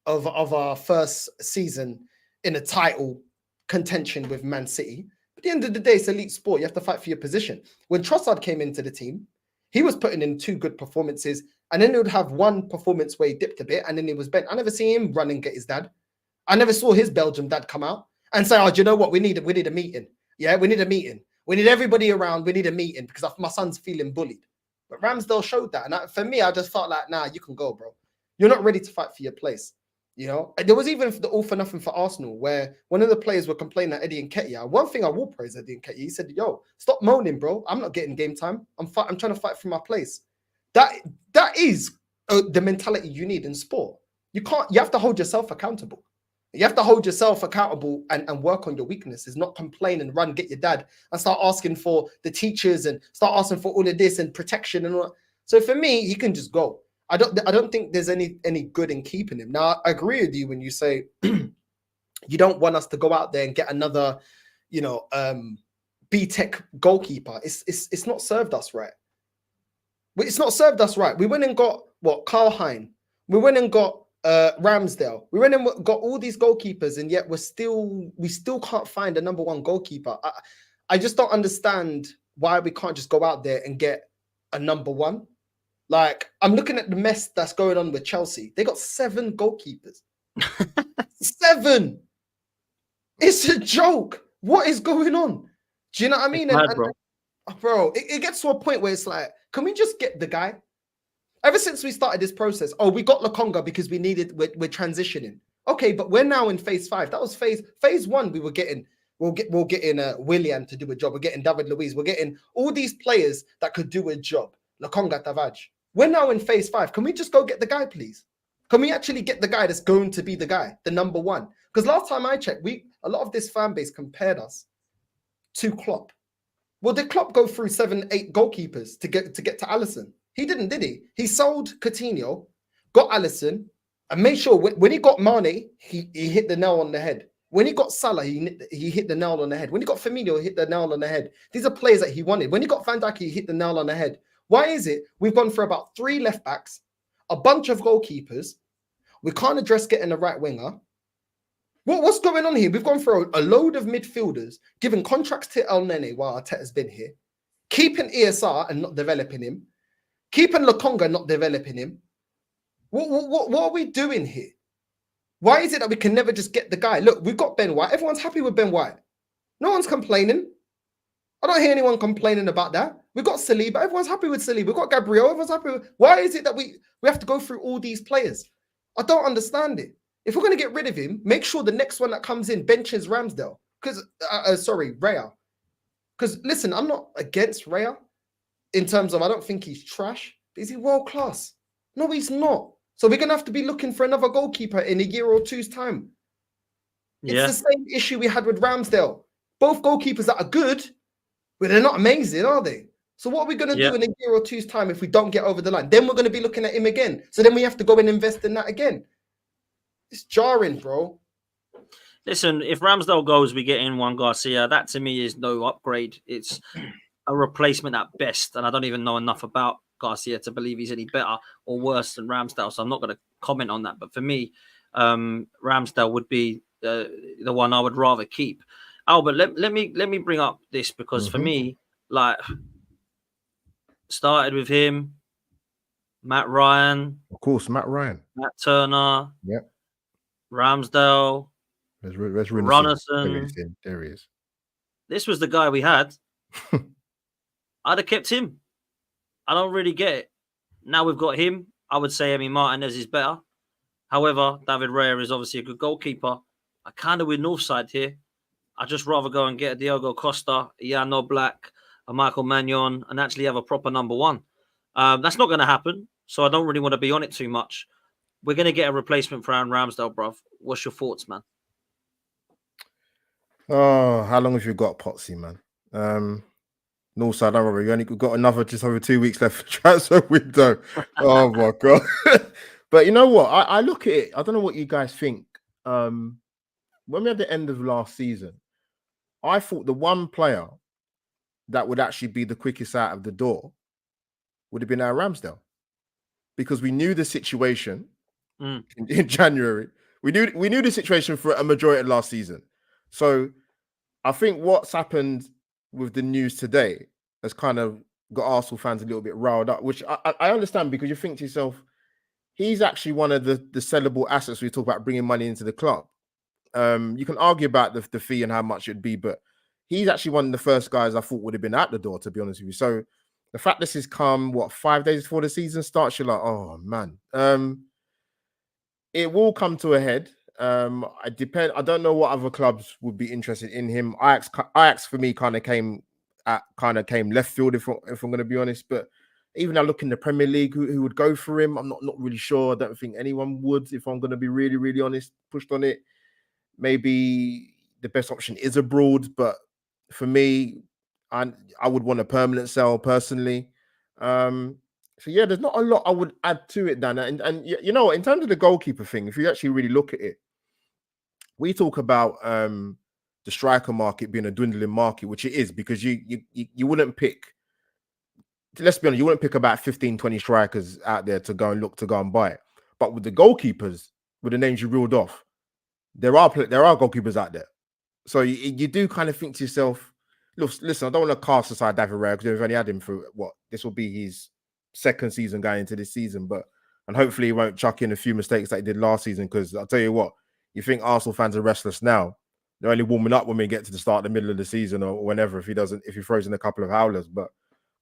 of our first season in a title contention with Man City. At the end of the day, it's elite sport. You have to fight for your position. When Trossard came into the team, he was putting in 2 good performances, and then he would have one performance where he dipped a bit, and then he was bent. I never see him run and get his dad. I never saw his Belgium dad come out and say, "Oh, do you know what? We need a meeting. Yeah, we need a meeting. We need everybody around. We need a meeting because my son's feeling bullied." But Ramsdale showed that, and for me, I just felt like, nah, you can go, bro. You're not ready to fight for your place. You know, and there was even the all for nothing for Arsenal, where one of the players were complaining at Eddie Nketiah. One thing I will praise Eddie Nketiah, he said, "Yo, stop moaning, bro. I'm not getting game time. I'm trying to fight for my place." That is the mentality you need in sport. You have to hold yourself accountable. You have to hold yourself accountable and work on your weaknesses, not complain and run, get your dad and start asking for the teachers and start asking for all of this and protection and all that. So for me, he can just go. I don't think there's any good in keeping him. Now, I agree with you when you say you don't want us to go out there and get another, B-Tech goalkeeper. It's not served us right. It's not served us right. We went and got Carl Hein. We went and got Ramsdale. We went and got all these goalkeepers, and yet we still can't find a number 1 goalkeeper. I just don't understand why we can't just go out there and get a number 1. Like, I'm looking at the mess that's going on with Chelsea. They got 7 goalkeepers. 7. It's a joke. What is going on? Do you know what I mean? Bro, it gets to a point where it's like, can we just get the guy? Ever since we started this process, we got Lokonga because we're transitioning. Okay, but we're now in phase 5. That was phase 1. We're getting Willian to do a job. We're getting David Luiz. We're getting all these players that could do a job. Lokonga, Tavaj. We're now in phase 5. Can we just go get the guy, please? Can we actually get the guy that's going to be the guy, the number 1? Because last time I checked, a lot of this fan base compared us to Klopp. Well, did Klopp go through 7, 8 goalkeepers to get to Alisson? He didn't, did he? He sold Coutinho, got Alisson, and made sure when he got Mane, he hit the nail on the head. When he got Salah, he hit the nail on the head. When he got Firmino, he hit the nail on the head. These are players that he wanted. When he got Van Dijk, he hit the nail on the head. Why is it we've gone for about 3 left backs, a bunch of goalkeepers? We can't address getting a right winger. What's going on here? We've gone for a load of midfielders, giving contracts to El Nene while Arteta's been here, keeping ESR and not developing him, keeping Lokonga not developing him. What are we doing here? Why is it that we can never just get the guy? Look, we've got Ben White. Everyone's happy with Ben White. No one's complaining. I don't hear anyone complaining about that. We've got Saliba. Everyone's happy with Saliba. We've got Gabriel. Everyone's happy with. Why is it that we have to go through all these players? I don't understand it. If we're going to get rid of him, make sure the next one that comes in benches Ramsdale. Raya. Because listen, I'm not against Raya in terms of I don't think he's trash. But is he world class? No, he's not. So we're going to have to be looking for another goalkeeper in a year or 2's time. It's the same issue we had with Ramsdale. Both goalkeepers that are good, but they're not amazing, are they? So what are we going to do in a year or 2's time if we don't get over the line? Then we're going to be looking at him again. So then we have to go and invest in that again. It's jarring, bro. Listen, if Ramsdale goes, we get in Juan Garcia. That to me is no upgrade. It's a replacement at best. And I don't even know enough about Garcia to believe he's any better or worse than Ramsdale. So I'm not going to comment on that. But for me, Ramsdale would be the one I would rather keep. Albert, let me bring up this because for me, like, started with him, Matt Ryan. Of course, Matt Turner. Yep. Ramsdale. There's Runnison. There he is. This was the guy we had. I'd have kept him. I don't really get it. Now we've got him. I would say Emi Martinez is better. However, David Raya is obviously a good goalkeeper. I kind of with Northside here. I'd just rather go and get a Diogo Costa, a Jan Oblak, a Michael Magnon, and actually have a proper number 1. That's not going to happen. So I don't really want to be on it too much. We're going to get a replacement for Aaron Ramsdale, bruv. What's your thoughts, man? Oh, how long have you got, Potsy, man? No, sir, don't worry. We've got another just over 2 weeks left for transfer window. Oh my god! But you know what? I look at it. I don't know what you guys think. When we had the end of last season, I thought the one player that would actually be the quickest out of the door would have been our Ramsdale, because we knew the situation in January. We knew the situation for a majority of last season. So I think what's happened with the news today has kind of got Arsenal fans a little bit riled up, which I understand, because you think to yourself, he's actually one of the sellable assets we talk about bringing money into the club. You can argue about the fee and how much it'd be, but he's actually one of the first guys I thought would have been at the door, to be honest with you. So the fact this has come, 5 days before the season starts, you're like, oh man. It will come to a head. I don't know what other clubs would be interested in him. Ajax for me kind of came left field, if I'm going to be honest. But even I look in the Premier League, who would go for him, I'm not really sure. I don't think anyone would, if I'm going to be really, really honest, pushed on it. Maybe the best option is abroad, but for me, I would want a permanent sell personally. So yeah, there's not a lot I would add to it, Dan. And you know, in terms of the goalkeeper thing, if you actually really look at it, we talk about the striker market being a dwindling market, which it is, because you wouldn't pick. Let's be honest, you wouldn't pick about 15, 20 strikers out there to go and buy it. But with the goalkeepers, with the names you reeled off, there are goalkeepers out there. So you do kind of think to yourself, look, listen, I don't want to cast aside David Raya, because we've only had him for this will be his second season going into this season, and hopefully he won't chuck in a few mistakes that he did last season, because I'll tell you what, you think Arsenal fans are restless now. They're only warming up when we get to the middle of the season, or whenever, if he throws in a couple of howlers. But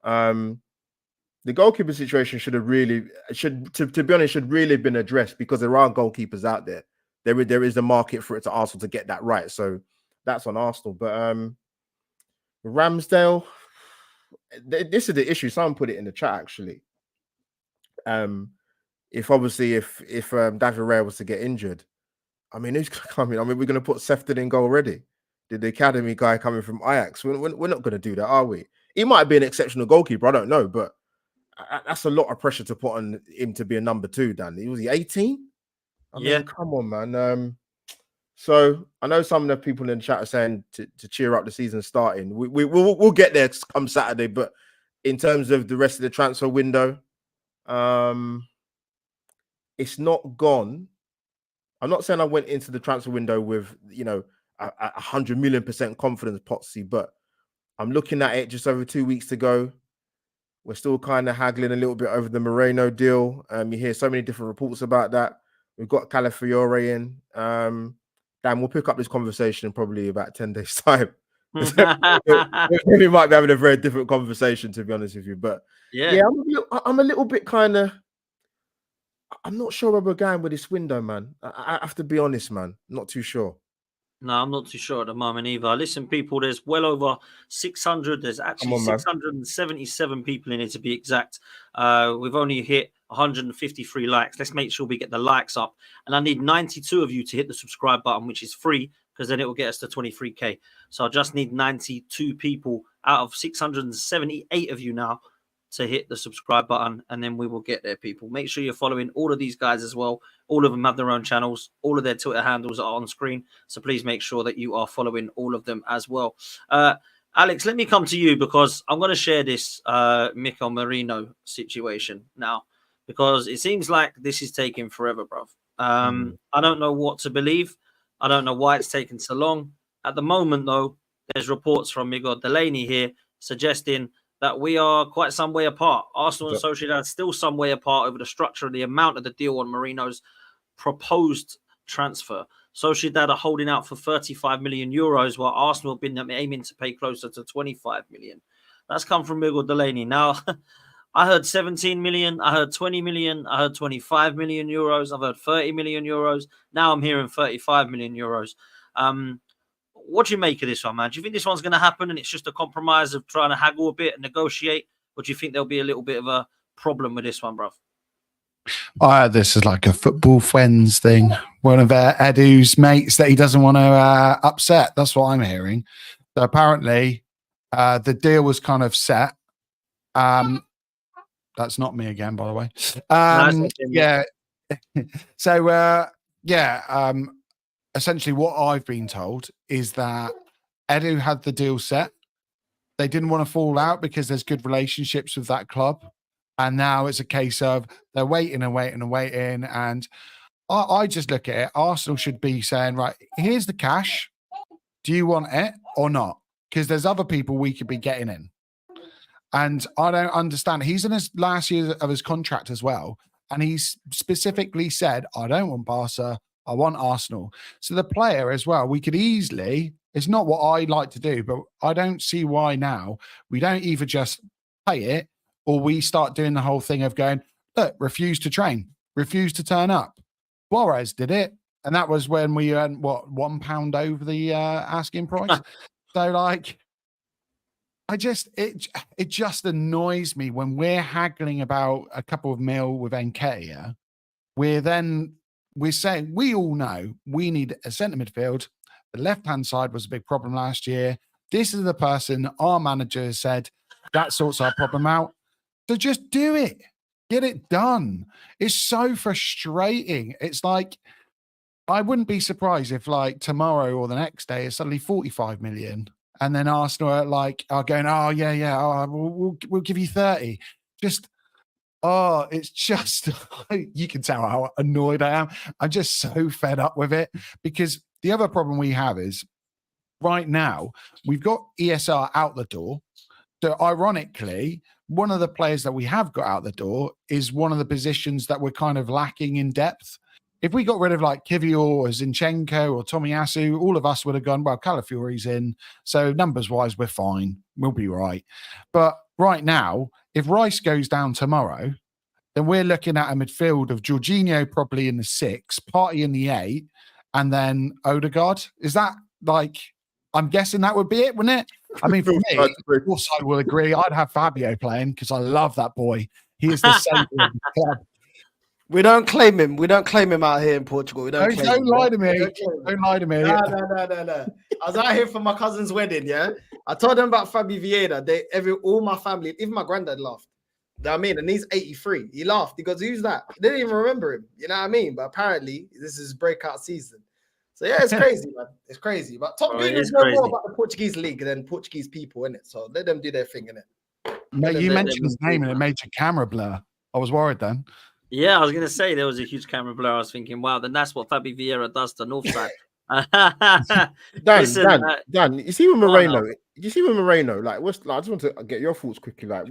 the goalkeeper situation should really have been addressed, because there are goalkeepers out there. There is a market for it to Arsenal to get that right. So that's on Arsenal. But Ramsdale, this is the issue. Someone put it in the chat actually. If David Raya was to get injured, I mean, who's coming? I mean, we're going to put Sefton in goal already. The academy guy coming from Ajax. We're not going to do that, are we? He might be an exceptional goalkeeper. I don't know, but that's a lot of pressure to put on him to be a number 2. Dan, was he 18? I mean, come on, man. So I know some of the people in the chat are saying to cheer up the season starting. We'll get there come Saturday, but in terms of the rest of the transfer window, it's not gone. I'm not saying I went into the transfer window with 100 million% confidence, Potsy, but I'm looking at it just over 2 weeks to go. We're still kind of haggling a little bit over the Moreno deal. You hear so many different reports about that. We've got Calafiore in. Dan, we'll pick up this conversation in probably about 10 days' time. We might be having a very different conversation, to be honest with you. But yeah, I'm a little bit kind of. I'm not sure where we're going with this window, man. I have to be honest, man. Not too sure. No, I'm not too sure at the moment either. Listen, people, there's well over 600. There's actually 677 people in it, to be exact. We've only hit 153 likes. Let's make sure we get the likes up. And I need 92 of you to hit the subscribe button, which is free, because then it will get us to 23K. So I just need 92 people out of 678 of you now to hit the subscribe button, and then we will get there, people. Make sure you're following all of these guys as well. All of them have their own channels. All of their Twitter handles are on screen. So please make sure that you are following all of them as well. Alex, let me come to you, because I'm going to share this Mikel Merino situation now, because it seems like this is taking forever, bruv. I don't know what to believe. I don't know why it's taken so long. At the moment, though, there's reports from Miguel Delaney here suggesting that we are quite some way apart. Arsenal and Sociedad still some way apart over the structure and the amount of the deal on Marino's proposed transfer. Sociedad are holding out for 35 million euros, while Arsenal have been aiming to pay closer to 25 million. That's come from Miguel Delaney. Now, I heard 17 million, I heard 20 million, I heard 25 million euros, I've heard 30 million euros. Now I'm hearing 35 million euros. What do you make of this one, man? Do you think this one's going to happen and it's just a compromise of trying to haggle a bit and negotiate? Or do you think there'll be a little bit of a problem with this one, bruv? This is like a football friends thing. One of Edu's mates that he doesn't want to upset. That's what I'm hearing. So apparently, the deal was kind of set. That's not me again, by the way. Yeah. So essentially, what I've been told is that Edu had the deal set. They didn't want to fall out because there's good relationships with that club. And now it's a case of they're waiting and waiting and waiting. And I just look at it. Arsenal should be saying, right, here's the cash. Do you want it or not? Because there's other people we could be getting in. And I don't understand. He's in his last year of his contract as well. And he's specifically said, I don't want Barca. I want Arsenal. So the player as well, we could easily, it's not what I like to do, but I don't see why now we don't either just pay it or we start doing the whole thing of going, look, refuse to train, refuse to turn up. Suarez did it. And that was when we earned, what, £1 over the asking price. So like, it just annoys me when we're haggling about a couple of mil with Nketiah. We're saying, we all know we need a centre midfield. The left-hand side was a big problem last year. This is the person our manager has said that sorts our problem out. So just do it. Get it done. It's so frustrating. It's like, I wouldn't be surprised if like tomorrow or the next day is suddenly 45 million. And then Arsenal are going, oh, yeah, we'll give you 30. It's just, you can tell how annoyed I am. I'm just so fed up with it because the other problem we have is right now, we've got ESR out the door. So ironically, one of the players that we have got out the door is one of the positions that we're kind of lacking in depth. If we got rid of like Kivior or Zinchenko or Tomiyasu, all of us would have gone, well, Calafiori's in. So numbers-wise, we're fine. We'll be right. But right now, if Rice goes down tomorrow, then we're looking at a midfield of Jorginho probably in the 6, Partey in the 8, and then Odegaard. Is that like, I'm guessing that would be it, wouldn't it? I mean, for me, of course I will agree. I'd have Fabio playing because I love that boy. He is the savior of the club. We don't claim him. We don't claim him out here in Portugal. We don't claim don't him. Lie to me. Don't lie to me. No. I was out here for my cousin's wedding, yeah? I told them about Fabi Vieira. All my family, even my granddad laughed. You know what I mean? And he's 83. He laughed. He goes, who's that? They didn't even remember him. You know what I mean? But apparently, this is his breakout season. So yeah, it's crazy, man. It's crazy. But top Gooners know more about the Portuguese league than Portuguese people, innit? So let them do their thing, innit? Mate, you mentioned his name and it made your camera blur. I was worried then. Yeah, I was going to say there was a huge camera blur. I was thinking, wow, then that's what Fabi Vieira does to Northside. Dan, you see with Moreno, like, I just want to get your thoughts quickly. Like,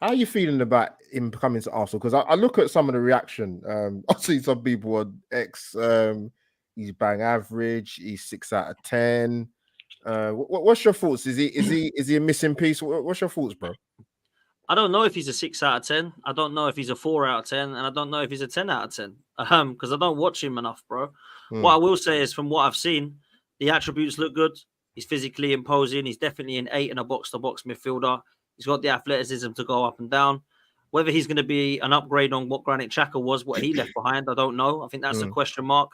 how are you feeling about him coming to Arsenal? Because I look at some of the reaction. I see some people on he's bang average, he's 6 out of 10. What's your thoughts? Is he a missing piece? What's your thoughts, bro? I don't know if he's a 6 out of 10. I don't know if he's a 4 out of 10, and I don't know if he's a 10 out of 10. Because I don't watch him enough, bro. What I will say is, from what I've seen, the attributes look good. He's physically imposing. He's definitely an 8 and a box-to-box midfielder. He's got the athleticism to go up and down. Whether he's going to be an upgrade on what Granit Xhaka was, what he left behind, I don't know. I think that's a question mark.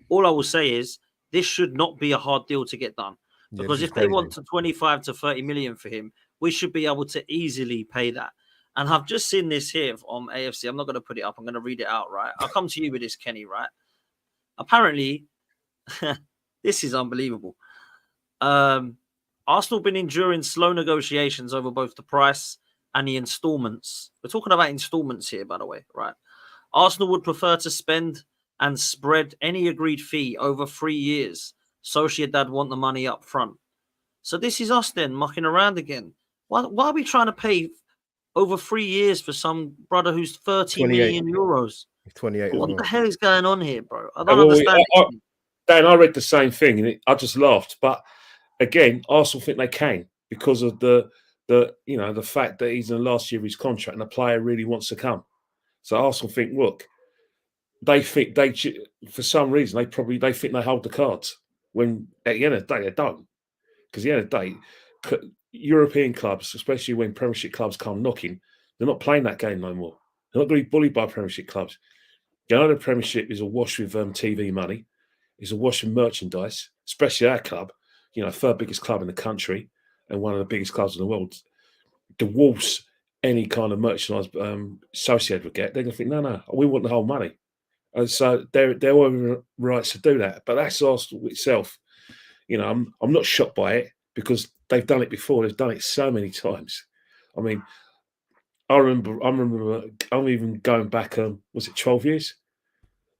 All I will say is this should not be a hard deal to get done. Because if they want to 25 to 30 million for him, we should be able to easily pay that. And I've just seen this here on AFC. I'm not going to put it up. I'm going to read it out, right? I'll come to you with this, Kenny, right? Apparently, this is unbelievable. Arsenal been enduring slow negotiations over both the price and the installments. We're talking about installments here, by the way, right? Arsenal would prefer to spend and spread any agreed fee over 3 years. Sociedad want the money up front. So this is us then mucking around again. Why are we trying to pay over 3 years for some brother who's 30 million euros? 28. What the hell is going on here, bro? I don't understand. Dan, I read the same thing and I just laughed. But again, Arsenal think they can because of the fact that he's in the last year of his contract and the player really wants to come. So Arsenal think, look, they think for some reason they think they hold the cards when at the end of the day they don't. Because at the end of the day, European clubs, especially when Premiership clubs come knocking, They're not playing that game no more. They're not going to be bullied by Premiership clubs. Going to the Premiership is awash with TV money. It's awash with merchandise, especially our club, third biggest club in the country and one of the biggest clubs in the world. The Wolves, any kind of merchandise associated with it, they're going to think, no, we want the whole money. And so they're all the rights to do that. But that's Arsenal itself. I'm not shocked by it because they've done it before. They've done it so many times. I mean, I remember. I'm even going back. Was it 12 years?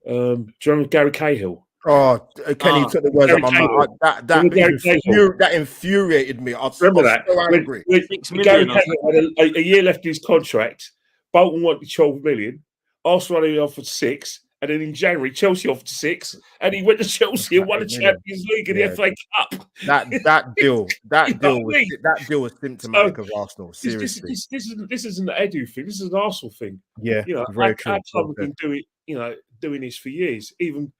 Do you remember Gary Cahill? Oh, Kenny took the words out of my mouth. That infuriated me. I was Remember that? so angry. $6 Gary million. Cahill had a year left in his contract. Bolton wanted 12 million. Arsenal only offered 6. And then in January, Chelsea offered 6, and he went to Chelsea and won the Champions League and the FA Cup. That deal was symptomatic of Arsenal. Seriously, this isn't an Edu thing. This is an Arsenal thing. Yeah, very true. Our club have been doing this for years, even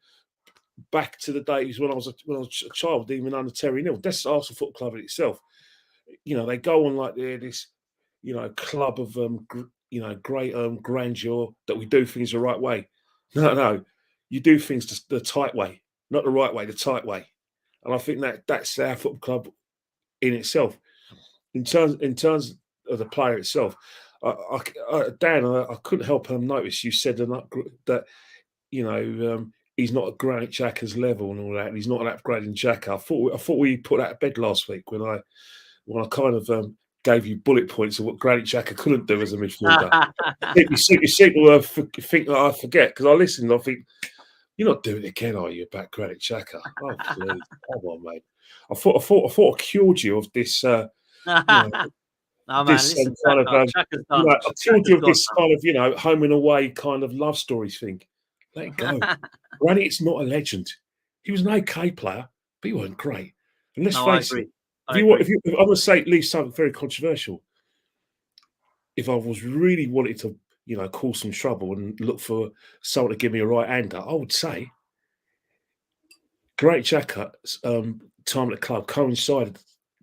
back to the days when I was a child, even under Terry Neal. That's the Arsenal Football Club in itself. They go on like they're this, club of great grandeur that we do things the right way. No, you do things the tight way, not the right way, the tight way. And I think that's our football club in itself. In terms of the player itself, Dan, I couldn't help but notice you said that he's not at Granit Xhaka's level and all that, and he's not an upgrading Xhaka. I thought we put that to bed last week when I kind of gave you bullet points of what Granit Xhaka couldn't do as a midfielder. you seem to think that I forget because I listen and I think, you're not doing it again, are you, about Granit Xhaka? Oh, please. Come on, mate. I thought I cured you of this. No, man, listen, kind of, I cured you of this kind of, home and away kind of love stories thing. Let it go. Granit's not a legend. He was an okay player, but he wasn't great. And let's face it. I'm going to leave something very controversial. If I was really wanted to, cause some trouble and look for someone to give me a right hander, I would say Granit Xhaka's time at the club coincided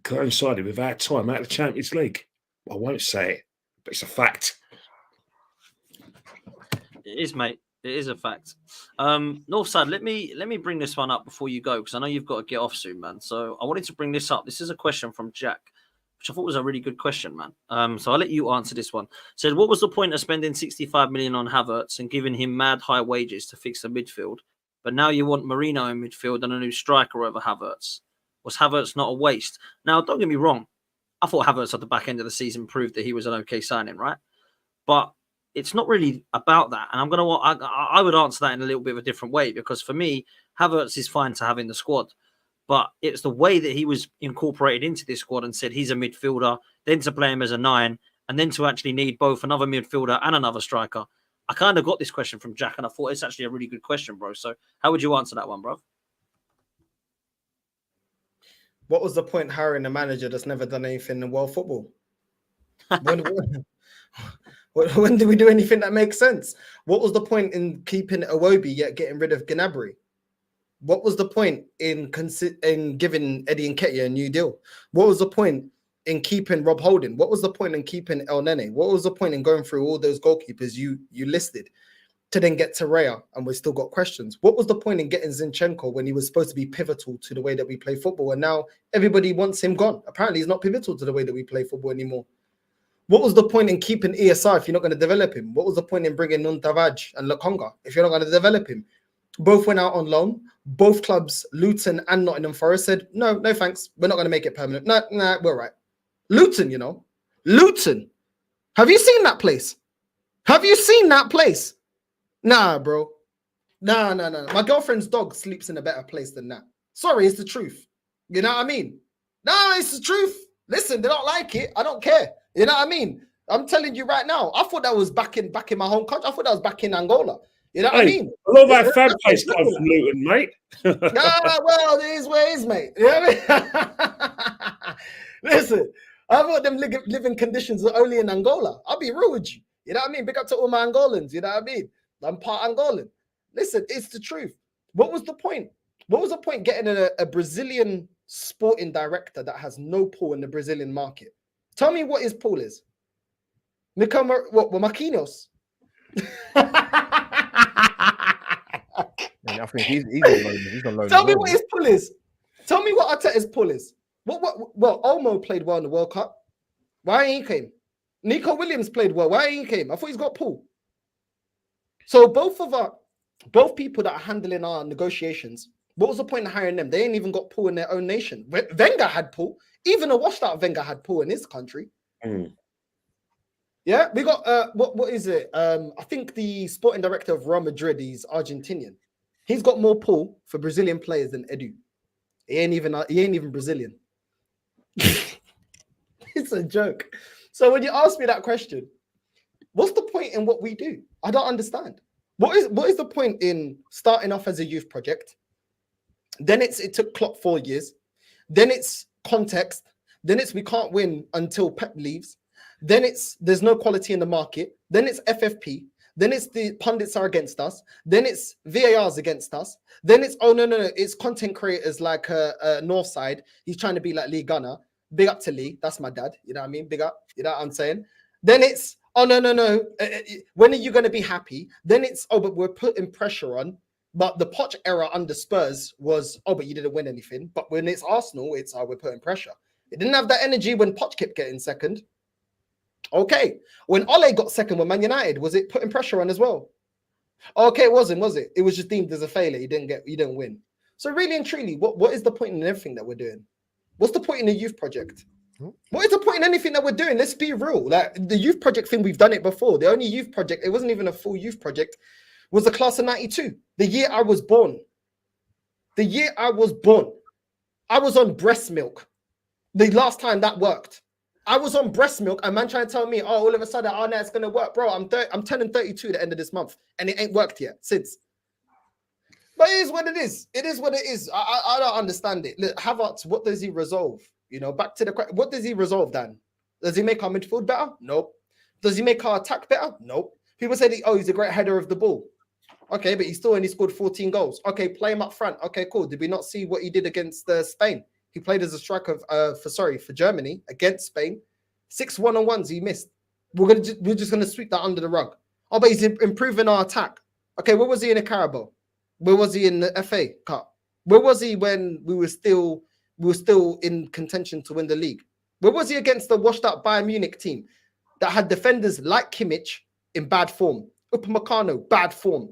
with our time out of the Champions League. I won't say it, but it's a fact. It is, mate. It is a fact. Northside, let me bring this one up before you go because I know you've got to get off soon, man. So I wanted to bring this up. This is a question from Jack, which I thought was a really good question, man. So I'll let you answer this one. Said, what was the point of spending 65 million on Havertz and giving him mad high wages to fix the midfield? But now you want Marino in midfield and a new striker over Havertz. Was Havertz not a waste? Now, don't get me wrong. I thought Havertz at the back end of the season proved that he was an okay signing, right? But it's not really about that. And I would answer that in a little bit of a different way because for me, Havertz is fine to have in the squad. But it's the way that he was incorporated into this squad and said he's a midfielder, then to play him as a 9, and then to actually need both another midfielder and another striker. I kind of got this question from Jack, and I thought it's actually a really good question, bro. So how would you answer that one, bro? What was the point hiring a manager that's never done anything in world football? When did we do anything that makes sense? What was the point in keeping Iwobi yet getting rid of Gnabry? What was the point in giving Eddie Nketiah a new deal? What was the point in keeping Rob Holding? What was the point in keeping El Nene? What was the point in going through all those goalkeepers you listed to then get to Raya and we still got questions? What was the point in getting Zinchenko when he was supposed to be pivotal to the way that we play football and now everybody wants him gone? Apparently he's not pivotal to the way that we play football anymore. What was the point in keeping ESR if you're not going to develop him? What was the point in bringing Nuntavaj and Lokonga if you're not going to develop him? Both went out on loan. Both clubs, Luton and Nottingham Forest, said, no thanks. We're not going to make it permanent. No, we're right. Luton, Luton. Have you seen that place? Nah, bro. Nah. My girlfriend's dog sleeps in a better place than that. Sorry, it's the truth. You know what I mean? No, it's the truth. Listen, they don't like it. I don't care. You know what I mean? I'm telling you right now. I thought that was back in my home country. I thought that was back in Angola. You know what I mean? A lot of our fan base comes from Luton, mate. Well, it is where it is, mate. You know what I mean? Listen, I thought them living conditions were only in Angola. I'll be real with you. You know what I mean? Big up to all my Angolans. You know what I mean? I'm part Angolan. Listen, it's the truth. What was the point? What was the point getting a Brazilian sporting director that has no pull in the Brazilian market? Tell me what his pull is. What? Marquinhos? I think he's on loan. He's on loan. Tell as me well, what man. his pull is. Tell me what Arteta's pull is. Well, Olmo played well in the World Cup. Why ain't he came? Nico Williams played well. Why ain't he came? I thought he's got pull. So both people that are handling our negotiations, what was the point of hiring them? They ain't even got pull in their own nation. Wenger had pull. Even a washed out Wenger had pull in his country. Yeah, we got what is it? I think the sporting director of Real Madrid, he's Argentinian. He's got more pull for Brazilian players than Edu. He ain't even Brazilian. It's a joke. So when you ask me that question, what's the point in what we do? I don't understand. What is the point in starting off as a youth project? Then it took Klopp 4 years. Then it's context. Then it's we can't win until Pep leaves. Then it's there's no quality in the market. Then it's FFP. Then it's the pundits are against us. Then it's VAR's against us. Then it's no, it's content creators like Northside. He's trying to be like Lee Gunner. Big up to Lee. That's my dad. You know what I mean? Big up. You know what I'm saying? Then it's no. When are you going to be happy? Then it's but we're putting pressure on. But the Poch era under Spurs was but you didn't win anything. But when it's Arsenal, it's we're putting pressure. It didn't have that energy when Poch kept getting second. Okay. When Ole got second with Man United, was it putting pressure on as well? Okay, it wasn't, was it? It was just deemed as a failure. You didn't win. So really and truly, what is the point in everything that we're doing? What's the point in the youth project? What is the point in anything that we're doing? Let's be real. Like the youth project thing, we've done it before. The only youth project, it wasn't even a full youth project, was the class of 92. The year I was born. The year I was born. I was on breast milk. The last time that worked. I was on breast milk and man trying to tell me, all of a sudden, no, it's going to work. Bro, I'm turning 32 at the end of this month and it ain't worked yet since. But it is what it is. It is what it is. I don't understand it. Look, Havertz, what does he resolve? You know, back to the question. What does he resolve, Dan? Does he make our midfield better? Nope. Does he make our attack better? Nope. People say, he's a great header of the ball. Okay, but he still only scored 14 goals. Okay, play him up front. Okay, cool. Did we not see what he did against Spain? He played as a striker for Germany against Spain. 6 1-on-1s he missed. We're just gonna sweep that under the rug. But he's improving our attack. Okay, where was he in the Carabao? Where was he in the FA Cup? Where was he when we were still in contention to win the league? Where was he against the washed out Bayern Munich team that had defenders like Kimmich in bad form? Upamecano, bad form.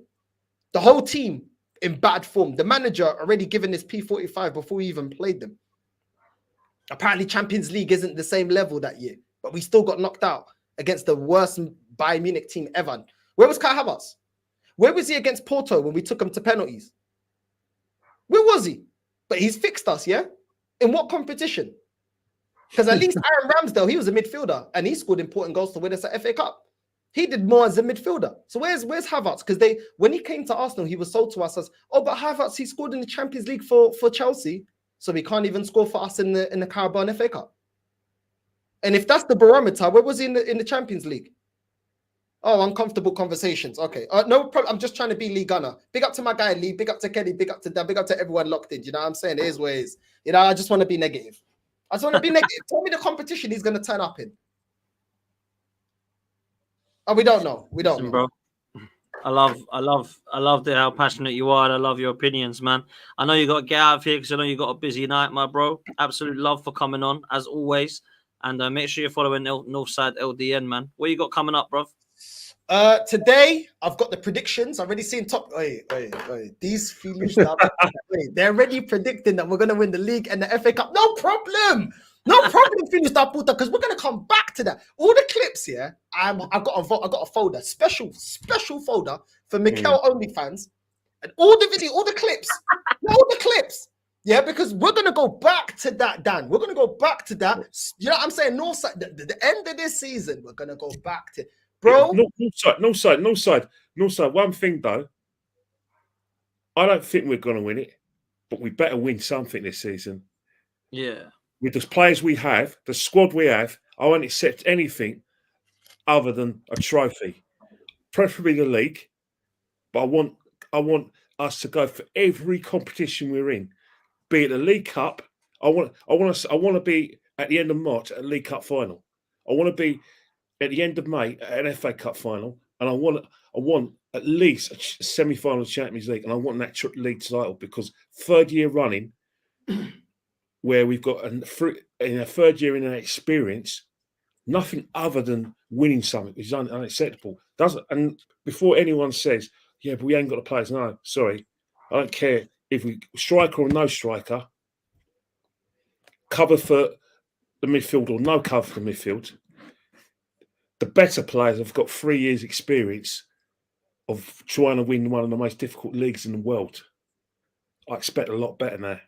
The whole team in bad form. The manager already given his P45 before we even played them. Apparently Champions League isn't the same level that year, but we still got knocked out against the worst Bayern Munich team ever. Where was Kai Havertz? Where was he against Porto when we took him to penalties? Where was he? But he's fixed us, yeah? In what competition? Because at least Aaron Ramsdale, he was a midfielder and he scored important goals to win us at FA Cup. He did more as a midfielder. So where's Havertz? Because when he came to Arsenal, he was sold to us as, but Havertz, he scored in the Champions League for Chelsea, so he can't even score for us in the Carabao and FA Cup. And if that's the barometer, where was he in the Champions League? Oh, uncomfortable conversations. Okay, no problem. I'm just trying to be Lee Gunner. Big up to my guy Lee. Big up to Kenny. Big up to Dan. Big up to everyone locked in. You know what I'm saying? It is what it is. You know, I just want to be negative. I just want to be negative. Tell me the competition he's going to turn up in. Oh, we don't know. We don't know. Bro. I love how passionate you are, and I love your opinions, man. I know you got to get out of here because I know you got a busy night, my bro. Absolute love for coming on as always, and make sure you're following Northside LDN, man. What you got coming up, bro? Today I've got the predictions. I've already seen top. These feelings, they're already predicting that we're gonna win the league and the FA Cup. No problem. No problem, Finish that puta, because we're gonna come back to that. All the clips here, I got a folder, special folder for Mikel only fans, and all the clips. Yeah, because we're gonna go back to that, Dan. We're gonna go back to that. You know what I'm saying? Northside, the end of this season, we're gonna go back to, bro. Northside. One thing though, I don't think we're gonna win it, but we better win something this season. Yeah. With the players we have, the squad we have, I won't accept anything other than a trophy, preferably the league. But I want us to go for every competition we're in, be it the League Cup. I want to be at the end of March at the League Cup final. I want to be at the end of May an FA Cup final, and I want at least a semi-final Champions League, and I want that league title because third year running, where we've got in a third year in an experience, nothing other than winning something is unacceptable. And before anyone says, yeah, but we ain't got the players. No, sorry. I don't care if we striker or no striker, cover for the midfield or no cover for the midfield. The better players have got 3 years experience of trying to win one of the most difficult leagues in the world. I expect a lot better now.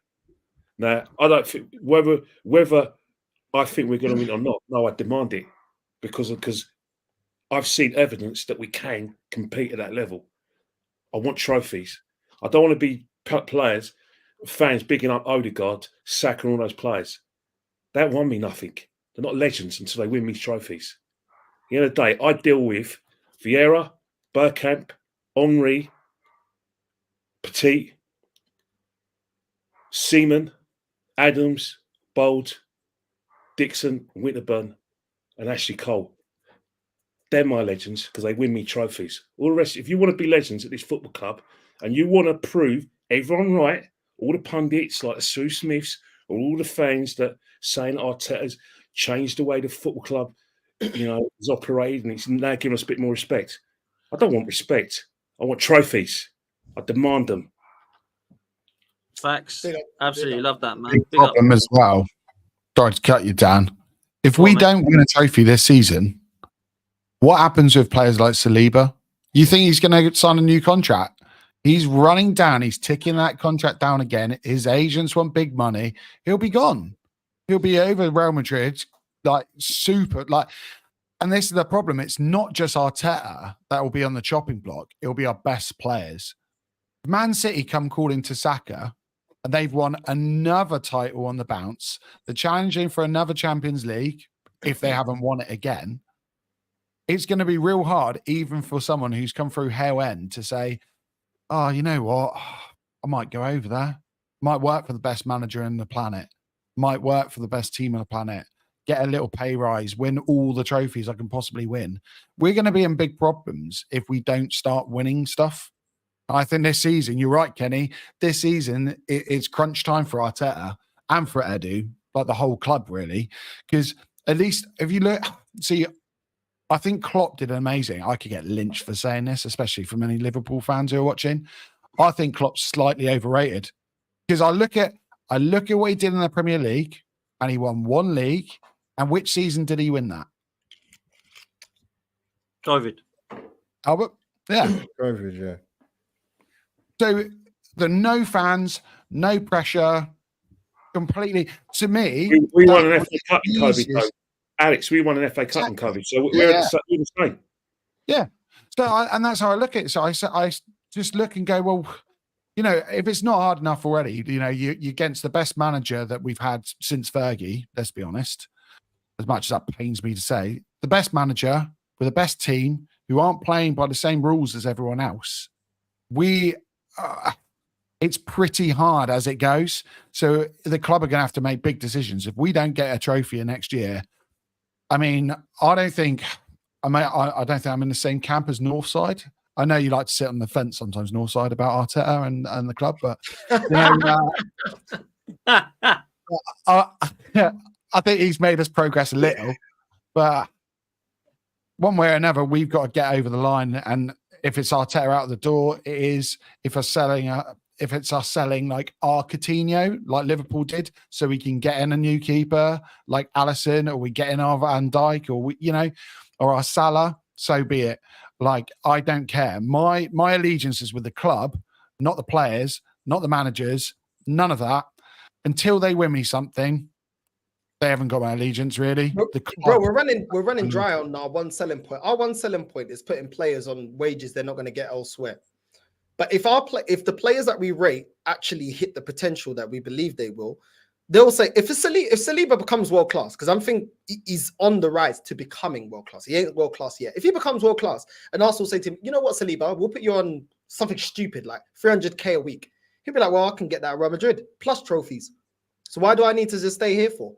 Now, I don't think whether I think we're going to win or not. No, I demand it because I've seen evidence that we can compete at that level. I want trophies. I don't want to be players, fans bigging up Odegaard, sacking all those players. That won me nothing. They're not legends until they win me trophies. At the end of the day, I deal with Vieira, Bergkamp, Henry, Petit, Seaman, Adams, Bold, Dixon, Winterburn, and Ashley Cole. They're my legends because they win me trophies. All the rest, if you want to be legends at this football club and you want to prove everyone right, all the pundits like the Sue Smiths or all the fans that saying Arteta's changed the way the football club, is operated and it's now giving us a bit more respect. I don't want respect. I want trophies. I demand them. Facts. Absolutely love that, man. Big problem as well. Sorry to cut you, Dan. If we don't win a trophy this season, what happens with players like Saliba? You think he's going to sign a new contract? He's running down. He's ticking that contract down again. His agents want big money. He'll be gone. He'll be over Real Madrid, and this is the problem. It's not just Arteta that will be on the chopping block. It'll be our best players. Man City come calling to Saka, and they've won another title on the bounce. They're challenging for another Champions League if they haven't won it again. It's going to be real hard, even for someone who's come through hell end, to say, oh, you know what? I might go over there. Might work for the best manager in the planet. Might work for the best team on the planet. Get a little pay rise. Win all the trophies I can possibly win. We're going to be in big problems if we don't start winning stuff. I think this season, you're right, Kenny. This season, it's crunch time for Arteta and for Edu, like the whole club, really. Because at least if you look, see, I think Klopp did amazing. I could get lynched for saying this, especially from any Liverpool fans who are watching. I think Klopp's slightly overrated because I look at what he did in the Premier League, and he won one league. And which season did he win that? COVID. Albert? Yeah. COVID, yeah. So the no fans, no pressure, completely. To me, we won an FA Cup in COVID, though. Alex, we won an FA Cup in COVID, so we're the same. Yeah. So and that's how I look at it. So I just look and go, well, if it's not hard enough already, you're against the best manager that we've had since Fergie. Let's be honest. As much as that pains me to say, the best manager with the best team who aren't playing by the same rules as everyone else. It's pretty hard as it goes. So the club are going to have to make big decisions. If we don't get a trophy next year, I don't think I'm in the same camp as Northside. I know you like to sit on the fence sometimes, Northside, about Arteta and the club, but I think he's made us progress a little. But one way or another, we've got to get over the line. And if it's Arteta out the door, it is. If it's us selling like our Coutinho, like Liverpool did, so we can get in a new keeper like Alisson, or we get in our Van Dijk, or our Salah, so be it. Like, I don't care. My allegiance is with the club, not the players, not the managers, none of that. Until they win me something, they haven't got my allegiance, really. Bro, we're running dry on our one selling point. Our one selling point is putting players on wages they're not going to get elsewhere. But if the players that we rate actually hit the potential that we believe they will, they'll say if Saliba becomes world class, because I'm thinking he's on the rise to becoming world class. He ain't world class yet. If he becomes world class, and Arsenal say to him, you know what, Saliba, we'll put you on something stupid like 300k a week. He'll be like, well, I can get that at Real Madrid plus trophies. So why do I need to just stay here for?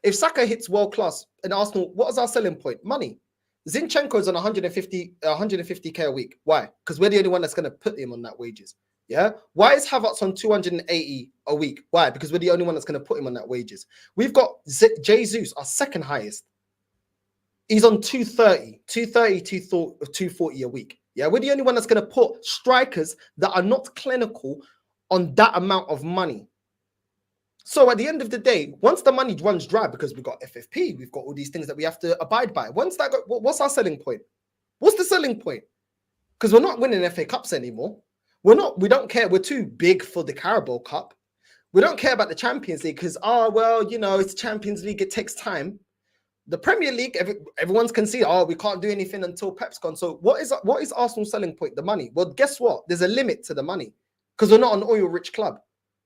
If Saka hits world class in Arsenal, what is our selling point? Money. Zinchenko's on 150k a week. Why? Because we're the only one that's going to put him on that wages. Yeah. Why is Havertz on 280 a week? Why? Because we're the only one that's going to put him on that wages. We've got Jesus, our second highest. He's on 240 a week. Yeah. We're the only one that's going to put strikers that are not clinical on that amount of money. So at the end of the day, once the money runs dry, because we've got FFP, we've got all these things that we have to abide by. Once that what's our selling point? What's the selling point? Because we're not winning FA Cups anymore. We don't care. We're too big for the Carabao Cup. We don't care about the Champions League because, it's Champions League. It takes time. The Premier League, everyone's conceded, we can't do anything until Pep's gone. So what is Arsenal's selling point? The money. Well, guess what? There's a limit to the money because we're not an oil-rich club.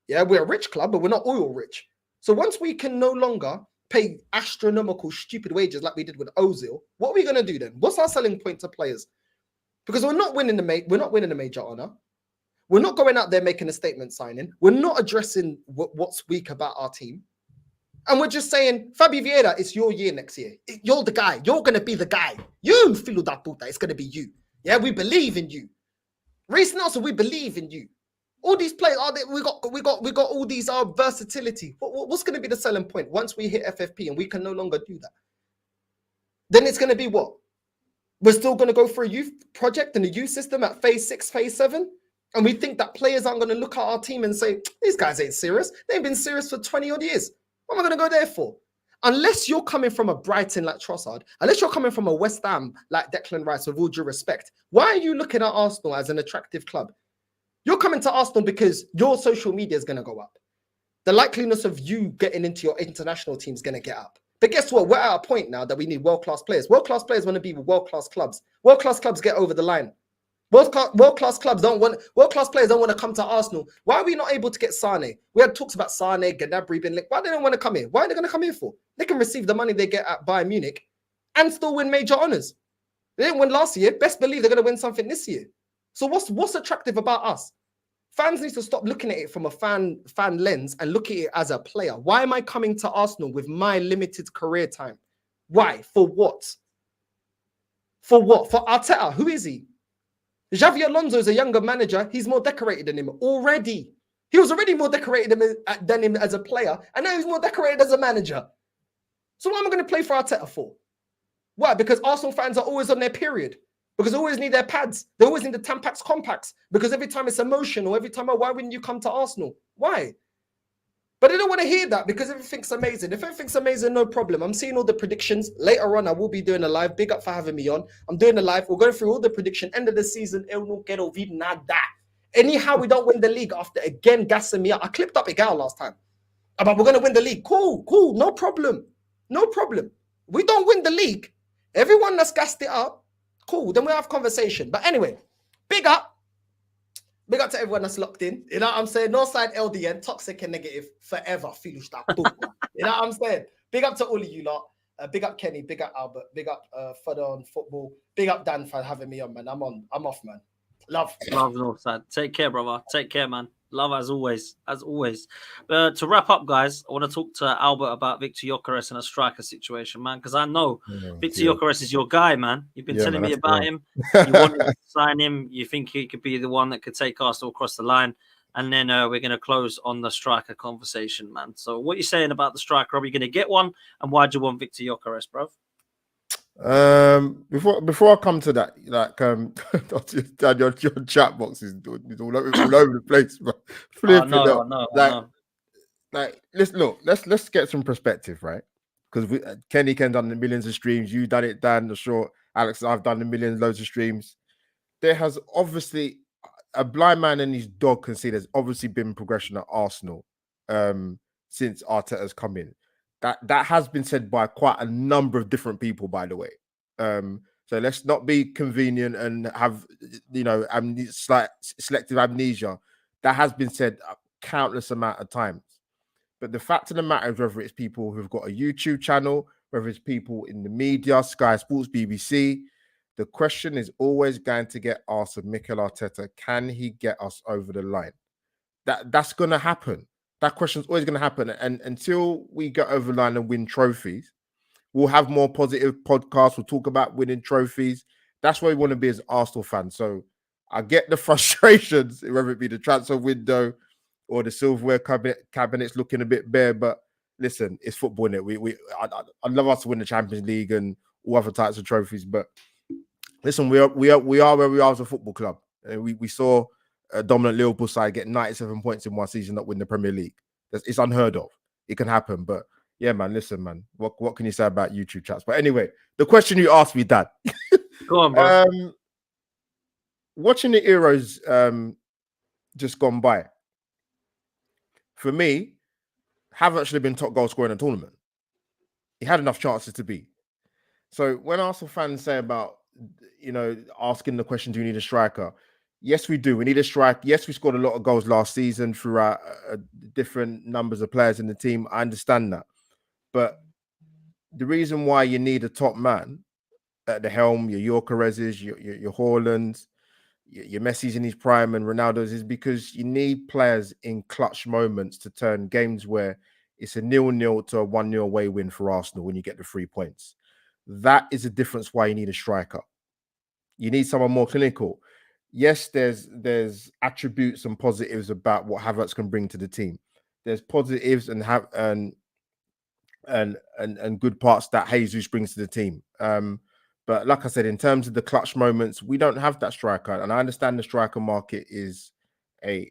Yeah, we're a rich club, but we're not oil-rich. So once we can no longer pay astronomical, stupid wages like we did with Ozil, what are we going to do then? What's our selling point to players? Because we're not winning the major honor. We're not going out there making a statement signing. We're not addressing what's weak about our team. And we're just saying, Fabi Vieira, it's your year next year. You're the guy. You're going to be the guy. You, filo da puta, it's going to be you. Yeah, we believe in you. Reece Nelson, we believe in you. All these players, we got all these versatility. What's going to be the selling point once we hit FFP and we can no longer do that? Then it's going to be what? We're still going to go for a youth project and a youth system at phase 6, phase 7? And we think that players aren't going to look at our team and say, these guys ain't serious. They've been serious for 20 odd years. What am I going to go there for? Unless you're coming from a Brighton like Trossard, unless you're coming from a West Ham like Declan Rice, with all due respect, why are you looking at Arsenal as an attractive club? You're coming to Arsenal because your social media is going to go up. The likeliness of you getting into your international team is going to get up. But guess what? We're at a point now that we need world-class players. World-class players want to be with world-class clubs. World-class clubs get over the line. World-class players don't want to come to Arsenal. Why are we not able to get Sane? We had talks about Sane, Gnabry, Ben Link. Why they don't want to come here? Why are they going to come here for? They can receive the money they get at Bayern Munich and still win major honors. They didn't win last year. Best believe they're going to win something this year. So what's attractive about us? Fans need to stop looking at it from a fan lens and look at it as a player. Why am I coming to Arsenal with my limited career time? Why? For what? For what? For Arteta. Who is he? Xavi Alonso is a younger manager. He's more decorated than him already. He was already more decorated than him as a player, and now he's more decorated as a manager. So what am I going to play for Arteta for? Why? Because Arsenal fans are always on their period. Because they always need their pads. They always need the Tampax compacts. Because every time it's emotional, every time, why wouldn't you come to Arsenal? Why? But they don't want to hear that because everything's amazing. If everything's amazing, no problem. I'm seeing all the predictions. Later on, I will be doing a live. Big up for having me on. I'm doing a live. We're going through all the prediction. End of the season, eu não quero ouvir nada. Anyhow, we don't win the league after again gassing me up. I clipped up a gal last time about we're going to win the league. Cool. No problem. We don't win the league. Everyone that's gassed it up, cool. Then we'll have conversation. But anyway, big up to everyone that's locked in. You know what I'm saying? Northside LDN, toxic and negative forever. You know what I'm saying? Big up to all of you lot. Big up Kenny, big up Albert, big up Fudder on football. Big up Dan for having me on, man. I'm off, man. Love Northside. Take care, brother. Take care, man. Love as always. To wrap up, guys, I want to talk to Albert about Victor Gyökeres and a striker situation, man, because I know Victor Gyökeres is your guy, man. You've been telling me about him. You wanted to sign him. You think he could be the one that could take Arsenal across the line. And then we're going to close on the striker conversation, man. So what are you saying about the striker? Are we going to get one? And why do you want Victor Gyökeres, bro? Before I come to that, like your chat box is all over the place, bro. Let's get some perspective, right? Because Kenny done the millions of streams, you done it, Dan, the short, Alex, I've done the loads of streams. There has obviously a blind man and his dog can see there's obviously been progression at Arsenal since Arteta's come in. That has been said by quite a number of different people, by the way. So let's not be convenient and have, selective amnesia. That has been said a countless amount of times. But the fact of the matter is, whether it's people who've got a YouTube channel, whether it's people in the media, Sky Sports, BBC, the question is always going to get asked of Mikel Arteta, can he get us over the line? That's going to happen. That question is always going to happen. And until we get over the line and win trophies, We'll have more positive podcasts. We'll talk about winning trophies. That's where we want to be as Arsenal fans. So I get the frustrations, whether it be the transfer window or the silverware cabinets looking a bit bare. But listen, it's football, innit? I'd love us to win the Champions League and all other types of trophies. But listen, we are where we are as a football club. And we saw a dominant Liverpool side get 97 points in one season, not win the Premier League. It's unheard of. It can happen. But yeah, man, listen, man. What can you say about YouTube chats? But anyway, the question you asked me, Dad. Go on, bro. Watching the Euros just gone by, for me, Havertz should have been top goal scorer in the tournament. He had enough chances to be. So when Arsenal fans say about, asking the question, do you need a striker? Yes, we do. We need a striker. Yes, we scored a lot of goals last season throughout different numbers of players in the team. I understand that. But the reason why you need a top man at the helm, your Gyökeres's, your Haalands, your Messi's in his prime and Ronaldo's, is because you need players in clutch moments to turn games where it's a 0-0 to a 1-0 away win for Arsenal when you get the 3 points. That is the difference why you need a striker. You need someone more clinical. Yes, there's attributes and positives about what Havertz can bring to the team. There's positives and good parts that Jesus brings to the team. But like I said, in terms of the clutch moments, we don't have that striker. And I understand the striker market is a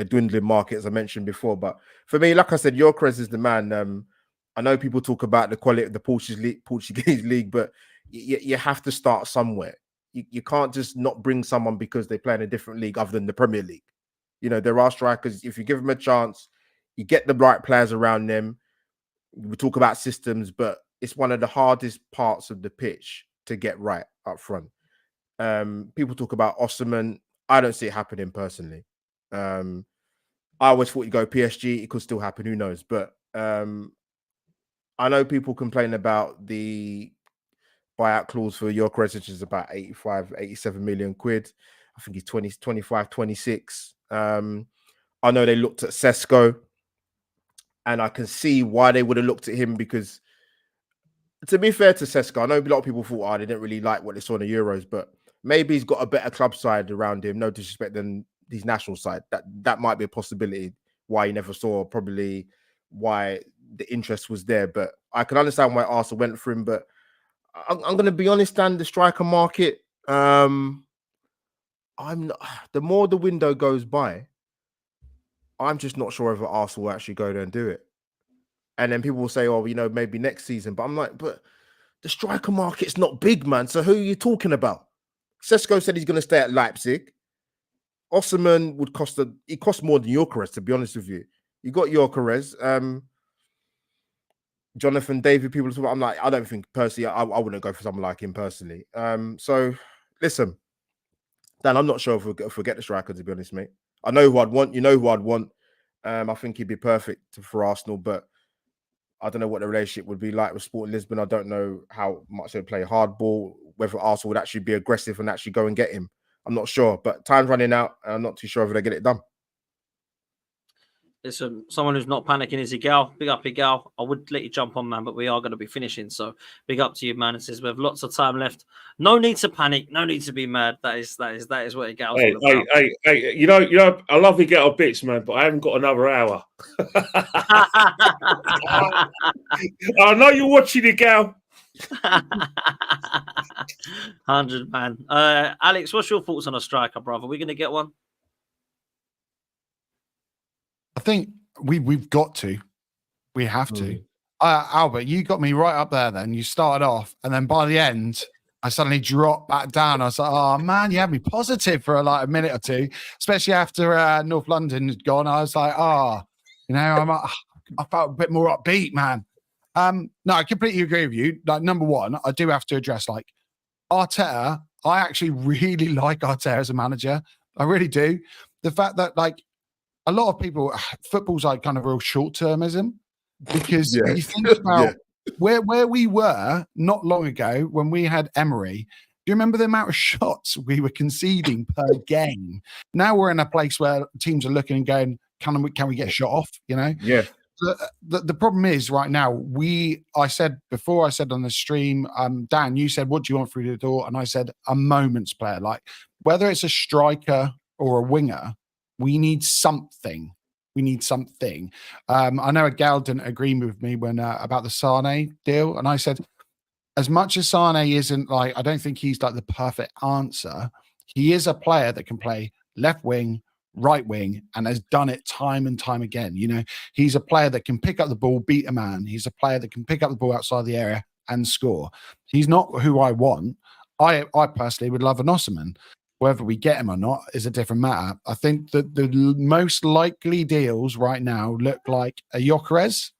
dwindling market, as I mentioned before. But for me, like I said, Gyökeres is the man. I know people talk about the quality of the Portuguese league, but you have to start somewhere. You can't just not bring someone because they play in a different league other than the Premier League. There are strikers. If you give them a chance, you get the right players around them. We talk about systems, but it's one of the hardest parts of the pitch to get right up front. People talk about Osimhen. I don't see it happening personally. I always thought you go PSG, it could still happen. Who knows? But I know people complain about the buyout clause for Gyökeres, which is about 87 million quid. I think he's 25, 26. I know they looked at Sesko, and I can see why they would have looked at him, because to be fair to Sesko, I know a lot of people thought, they didn't really like what they saw in the Euros, but maybe he's got a better club side around him, no disrespect, than his national side. That might be a possibility why he never saw, probably why the interest was there. But I can understand why Arsenal went for him. But I'm going to be honest, Dan, the striker market, I'm not, the more the window goes by, I'm just not sure if Arsenal will actually go there and do it. And then people will say, maybe next season. But I'm like, but the striker market's not big, man. So who are you talking about? Sesko said he's going to stay at Leipzig. Osimhen would cost more than Gyökeres, to be honest with you. You got Gyökeres. Jonathan David, people talk about, I'm like, I don't think personally, I wouldn't go for someone like him personally. So listen, Dan, I'm not sure if we'll get the striker, to be honest, mate. I know who I'd want. You know who I'd want. I think he'd be perfect for Arsenal, but I don't know what the relationship would be like with Sporting Lisbon. I don't know how much they play hardball, whether Arsenal would actually be aggressive and actually go and get him. I'm not sure, but time's running out, and I'm not too sure if they get it done. Listen, someone who's not panicking is Igal. Big up, Igal. I would let you jump on, man, but we are going to be finishing. So big up to you, man. It says we have lots of time left. No need to panic. No need to be mad. That is what Igal's all about. Hey, you know, I love Igal bits, man, but I haven't got another hour. I know you're watching Igal. 100, man. Alex, what's your thoughts on a striker, brother? Are we going to get one? I think we've got to. We have to. Albert, you got me right up there then. You started off, and then by the end, I suddenly dropped back down. I was like, oh, man, you had me positive for like a minute or two, especially after North London had gone. I was like, I felt a bit more upbeat, man. No, I completely agree with you. Like, number one, I do have to address, like, Arteta. I actually really like Arteta as a manager. I really do. The fact that, like, a lot of people, football's like kind of real short-termism, because you think about where we were not long ago when we had Emery. Do you remember the amount of shots we were conceding per game? Now we're in a place where teams are looking and going, can we get a shot off? Yeah. the problem is right now, I said on the stream, Dan, you said, what do you want through the door? And I said, a moments player. Like, whether it's a striker or a winger, we need something. We need something. I know a gal didn't agree with me when about the Sane deal. And I said, as much as Sane isn't like, I don't think he's like the perfect answer. He is a player that can play left wing, right wing, and has done it time and time again. You know, he's a player that can pick up the ball, beat a man. He's a player that can pick up the ball outside the area and score. He's not who I want. I personally would love an Osman. Whether we get him or not is a different matter. I think that the most likely deals right now look like a Gyökeres,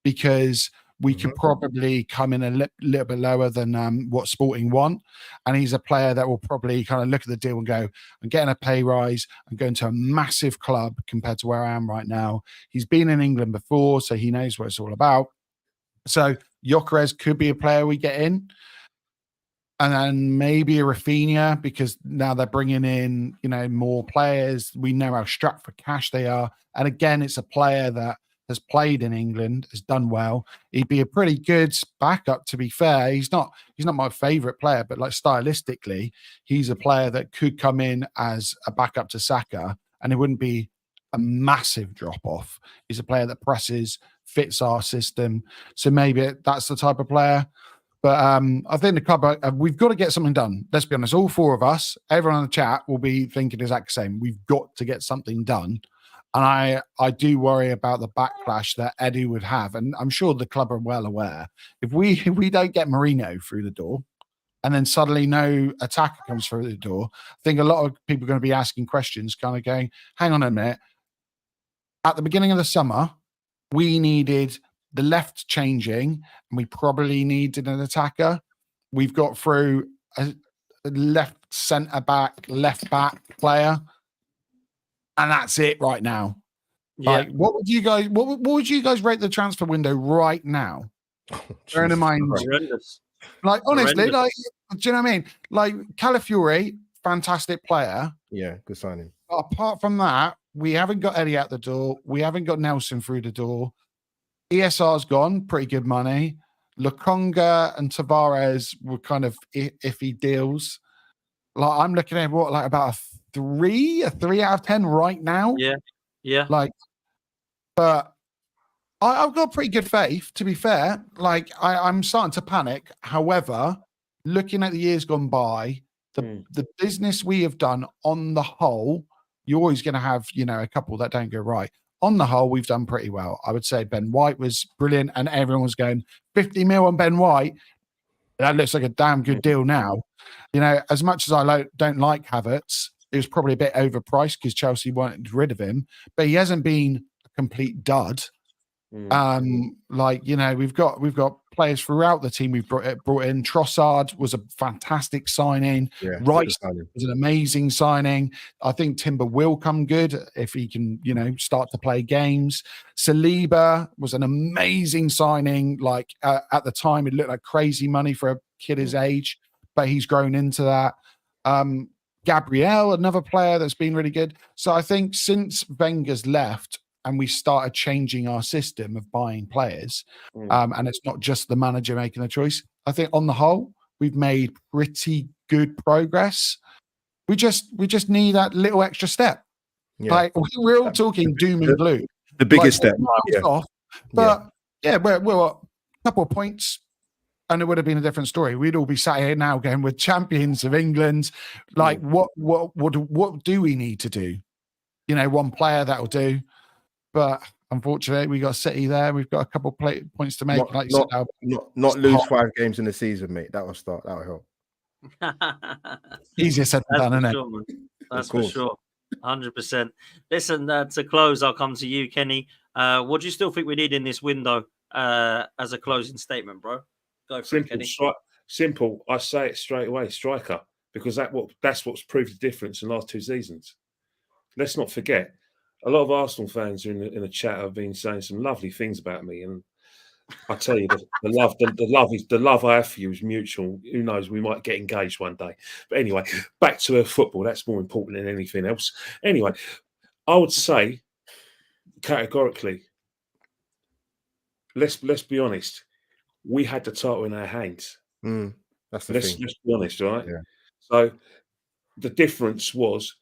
because we could probably come in a little bit lower than what Sporting want. And he's a player that will probably kind of look at the deal and go, I'm getting a pay rise. I'm going to a massive club compared to where I am right now. He's been in England before, so he knows what it's all about. So Gyökeres could be a player we get in. And then maybe a Rafinha, because now they're bringing in, you know, more players. We know how strapped for cash they are. And again, it's a player that has played in England, has done well. He'd be a pretty good backup, to be fair. He's not my favorite player, but like stylistically, he's a player that could come in as a backup to Saka, and it wouldn't be a massive drop off. He's a player that presses, fits our system. So maybe that's the type of player. But I think the club, we've got to get something done. Let's be honest, all four of us, everyone in the chat will be thinking exactly the same. We've got to get something done. And I do worry about the backlash that Eddie would have. And I'm sure the club are well aware. If we don't get Mourinho through the door, and then suddenly no attacker comes through the door, I think a lot of people are going to be asking questions, kind of going, hang on a minute. At the beginning of the summer, we needed the left changing, and we probably needed an attacker. We've got through a left centre back, left back player, and that's it right now. Yeah. Like, what would you guys rate the transfer window right now? Bearing in mind, Horrendous. like honestly, Horrendous. like, do you know what I mean? Like Calafiori, fantastic player. Yeah, good signing. But apart from that, we haven't got Eddie out the door. We haven't got Nelson through the door. ESR's gone, pretty good money. Lukonga and Tavares were kind of iffy deals. Like, I'm looking at what, like about a 3 out of 10 right now. Yeah. Like, but I've got pretty good faith, to be fair. Like, I'm starting to panic. However, looking at the years gone by, the business we have done on the whole, you're always going to have, you know, a couple that don't go right. On the whole, we've done pretty well. I would say Ben White was brilliant, and everyone was going 50 mil on Ben White. That looks like a damn good deal now. You know, as much as I don't like Havertz, it was probably a bit overpriced because Chelsea wanted rid of him, but he hasn't been a complete dud. Like, you know, we've got players throughout the team we've brought in. Trossard was a fantastic signing. Yeah, Rice was an amazing signing. I think Timber will come good if he can, you know, start to play games. Saliba was an amazing signing. Like, at the time, it looked like crazy money for a kid his age, but he's grown into that. Gabriel, another player that's been really good. So I think since Wenger's left, and we started changing our system of buying players, and it's not just the manager making the choice, I think on the whole, we've made pretty good progress. We just need that little extra step. Yeah. Like, we're all talking doom and gloom. The biggest like, step. Yeah. Off, but we're a couple of points, and it would have been a different story. We'd all be sat here now going, we're champions of England. Like, what do we need to do? You know, one player that'll do. But unfortunately, we got City there. We've got a couple of points to make. Not lose 5 games in the season, mate. That will help. Easier said than done, isn't it? That's for sure. 100%. Listen, to close, I'll come to you, Kenny. What do you still think we need in this window as a closing statement, bro? Go for it, Kenny. Simple. I say it straight away, striker, because that's what's proved the difference in the last 2 seasons. Let's not forget. A lot of Arsenal fans in the chat have been saying some lovely things about me, and I tell you, the love I have for you is mutual. Who knows? We might get engaged one day. But anyway, back to football. That's more important than anything else. Anyway, I would say categorically, let's be honest. We had the title in our hands. That's the Let's thing. be honest, right? Yeah. So the difference was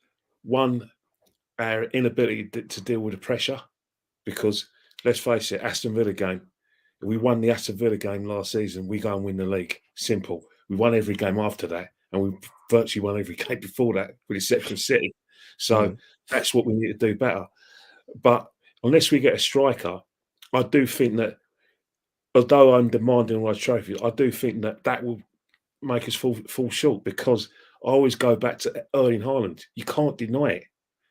one, our inability to deal with the pressure, because let's face it, Aston Villa game. We won the Aston Villa game last season. We go and win the league. Simple. We won every game after that, and we virtually won every game before that, with the exception of City. So that's what we need to do better. But unless we get a striker, I do think that, although I'm demanding all those trophies, I do think that will make us fall short, because I always go back to Erling Haaland. You can't deny it.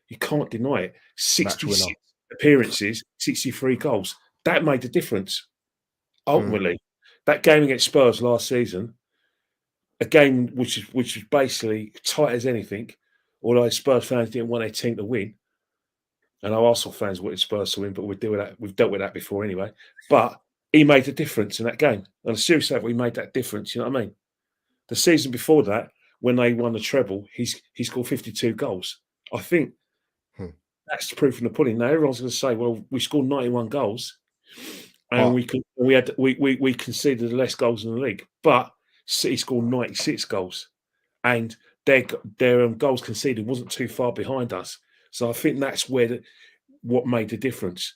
You can't deny it. 66 appearances, 63 goals. That made the difference. Ultimately, that game against Spurs last season, a game which was basically tight as anything, although Spurs fans didn't want their team to win. And our Arsenal fans wanted Spurs to win, but we've dealt with that before anyway. But he made a difference in that game. On a serious level, he made that difference. You know what I mean? The season before that, when they won the treble, he scored 52 goals. I think that's the proof in the pudding. Now everyone's going to say, "Well, we scored 91 goals, and we conceded less goals in the league." But City scored 96 goals, and their goals conceded wasn't too far behind us. So I think that's what made the difference.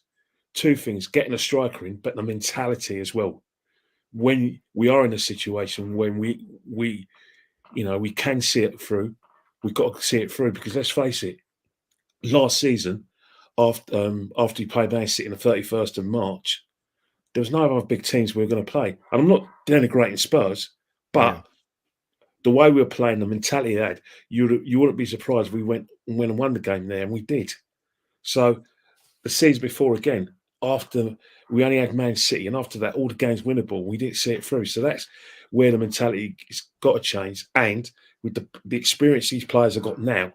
Two things: getting a striker in, but the mentality as well. When we are in a situation when we can see it through, we've got to see it through, because let's face it, last season, after he played Man City in the 31st of March, there was no other big teams we were going to play. And I'm not denigrating Spurs, but the way we were playing, the mentality they had, you wouldn't be surprised if we went and won the game there, and we did. So the season before, again, after we only had Man City, and after that, all the games winnable, we didn't see it through. So that's where the mentality has got to change. And with the experience these players have got now,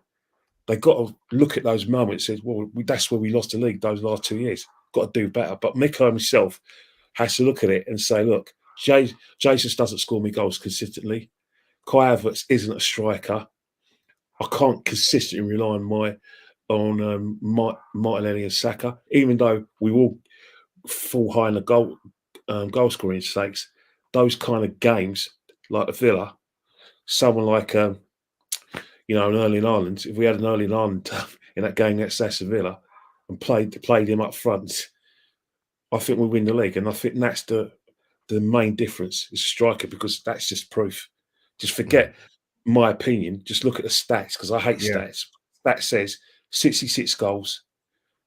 they've got to look at those moments and say, well, that's where we lost the league those last 2 years. Got to do better. But Miko himself has to look at it and say, look, Jesus doesn't score me goals consistently. Kai Havertz isn't a striker. I can't consistently rely on Martinelli and Saka, even though we will fall high in the goal scoring stakes. Those kind of games, like the Villa, someone like an Erling Haaland, if we had an Erling Haaland in that game against Aston Villa and played him up front, I think we win the league. And I think that's the main difference, is a striker, because that's just proof. Just forget my opinion. Just look at the stats, because I hate stats. That says 66 goals,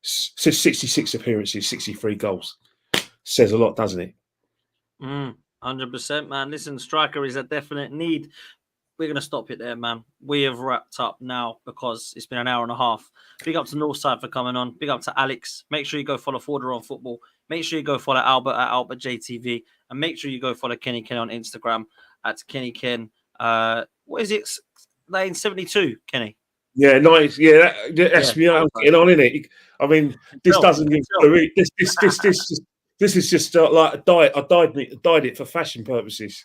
66 appearances, 63 goals. Says a lot, doesn't it? 100%, man. Listen, striker is a definite need. We're going to stop it there, man. We have wrapped up now, because it's been an hour and a half. Big up to Northside for coming on. Big up to Alex. Make sure you go follow Forder on Football. Make sure you go follow Albert at AlbertJTV. And make sure you go follow Kenny Ken on Instagram at Kenny Ken. What is it? Lane 72, Kenny. Yeah, nice. Yeah, that's me. I'm getting on in it. I mean, this doesn't give this is just like a diet. I dyed it for fashion purposes.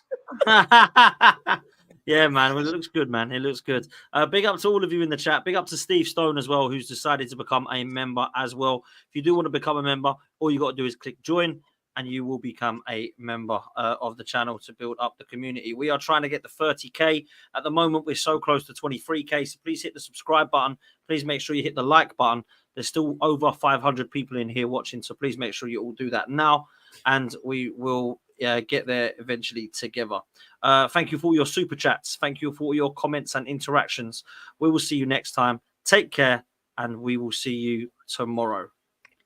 Yeah, man. Well, it looks good, man. It looks good. Big up to all of you in the chat. Big up to Steve Stone as well, who's decided to become a member as well. If you do want to become a member, all you got to do is click join, and you will become a member of the channel to build up the community. We are trying to get the 30K. At the moment, we're so close to 23K. So please hit the subscribe button. Please make sure you hit the like button. There's still over 500 people in here watching. So please make sure you all do that now. And we will get there eventually together. Thank you for all your super chats. Thank you for all your comments and interactions. We will see you next time. Take care. And we will see you tomorrow.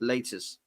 Laters.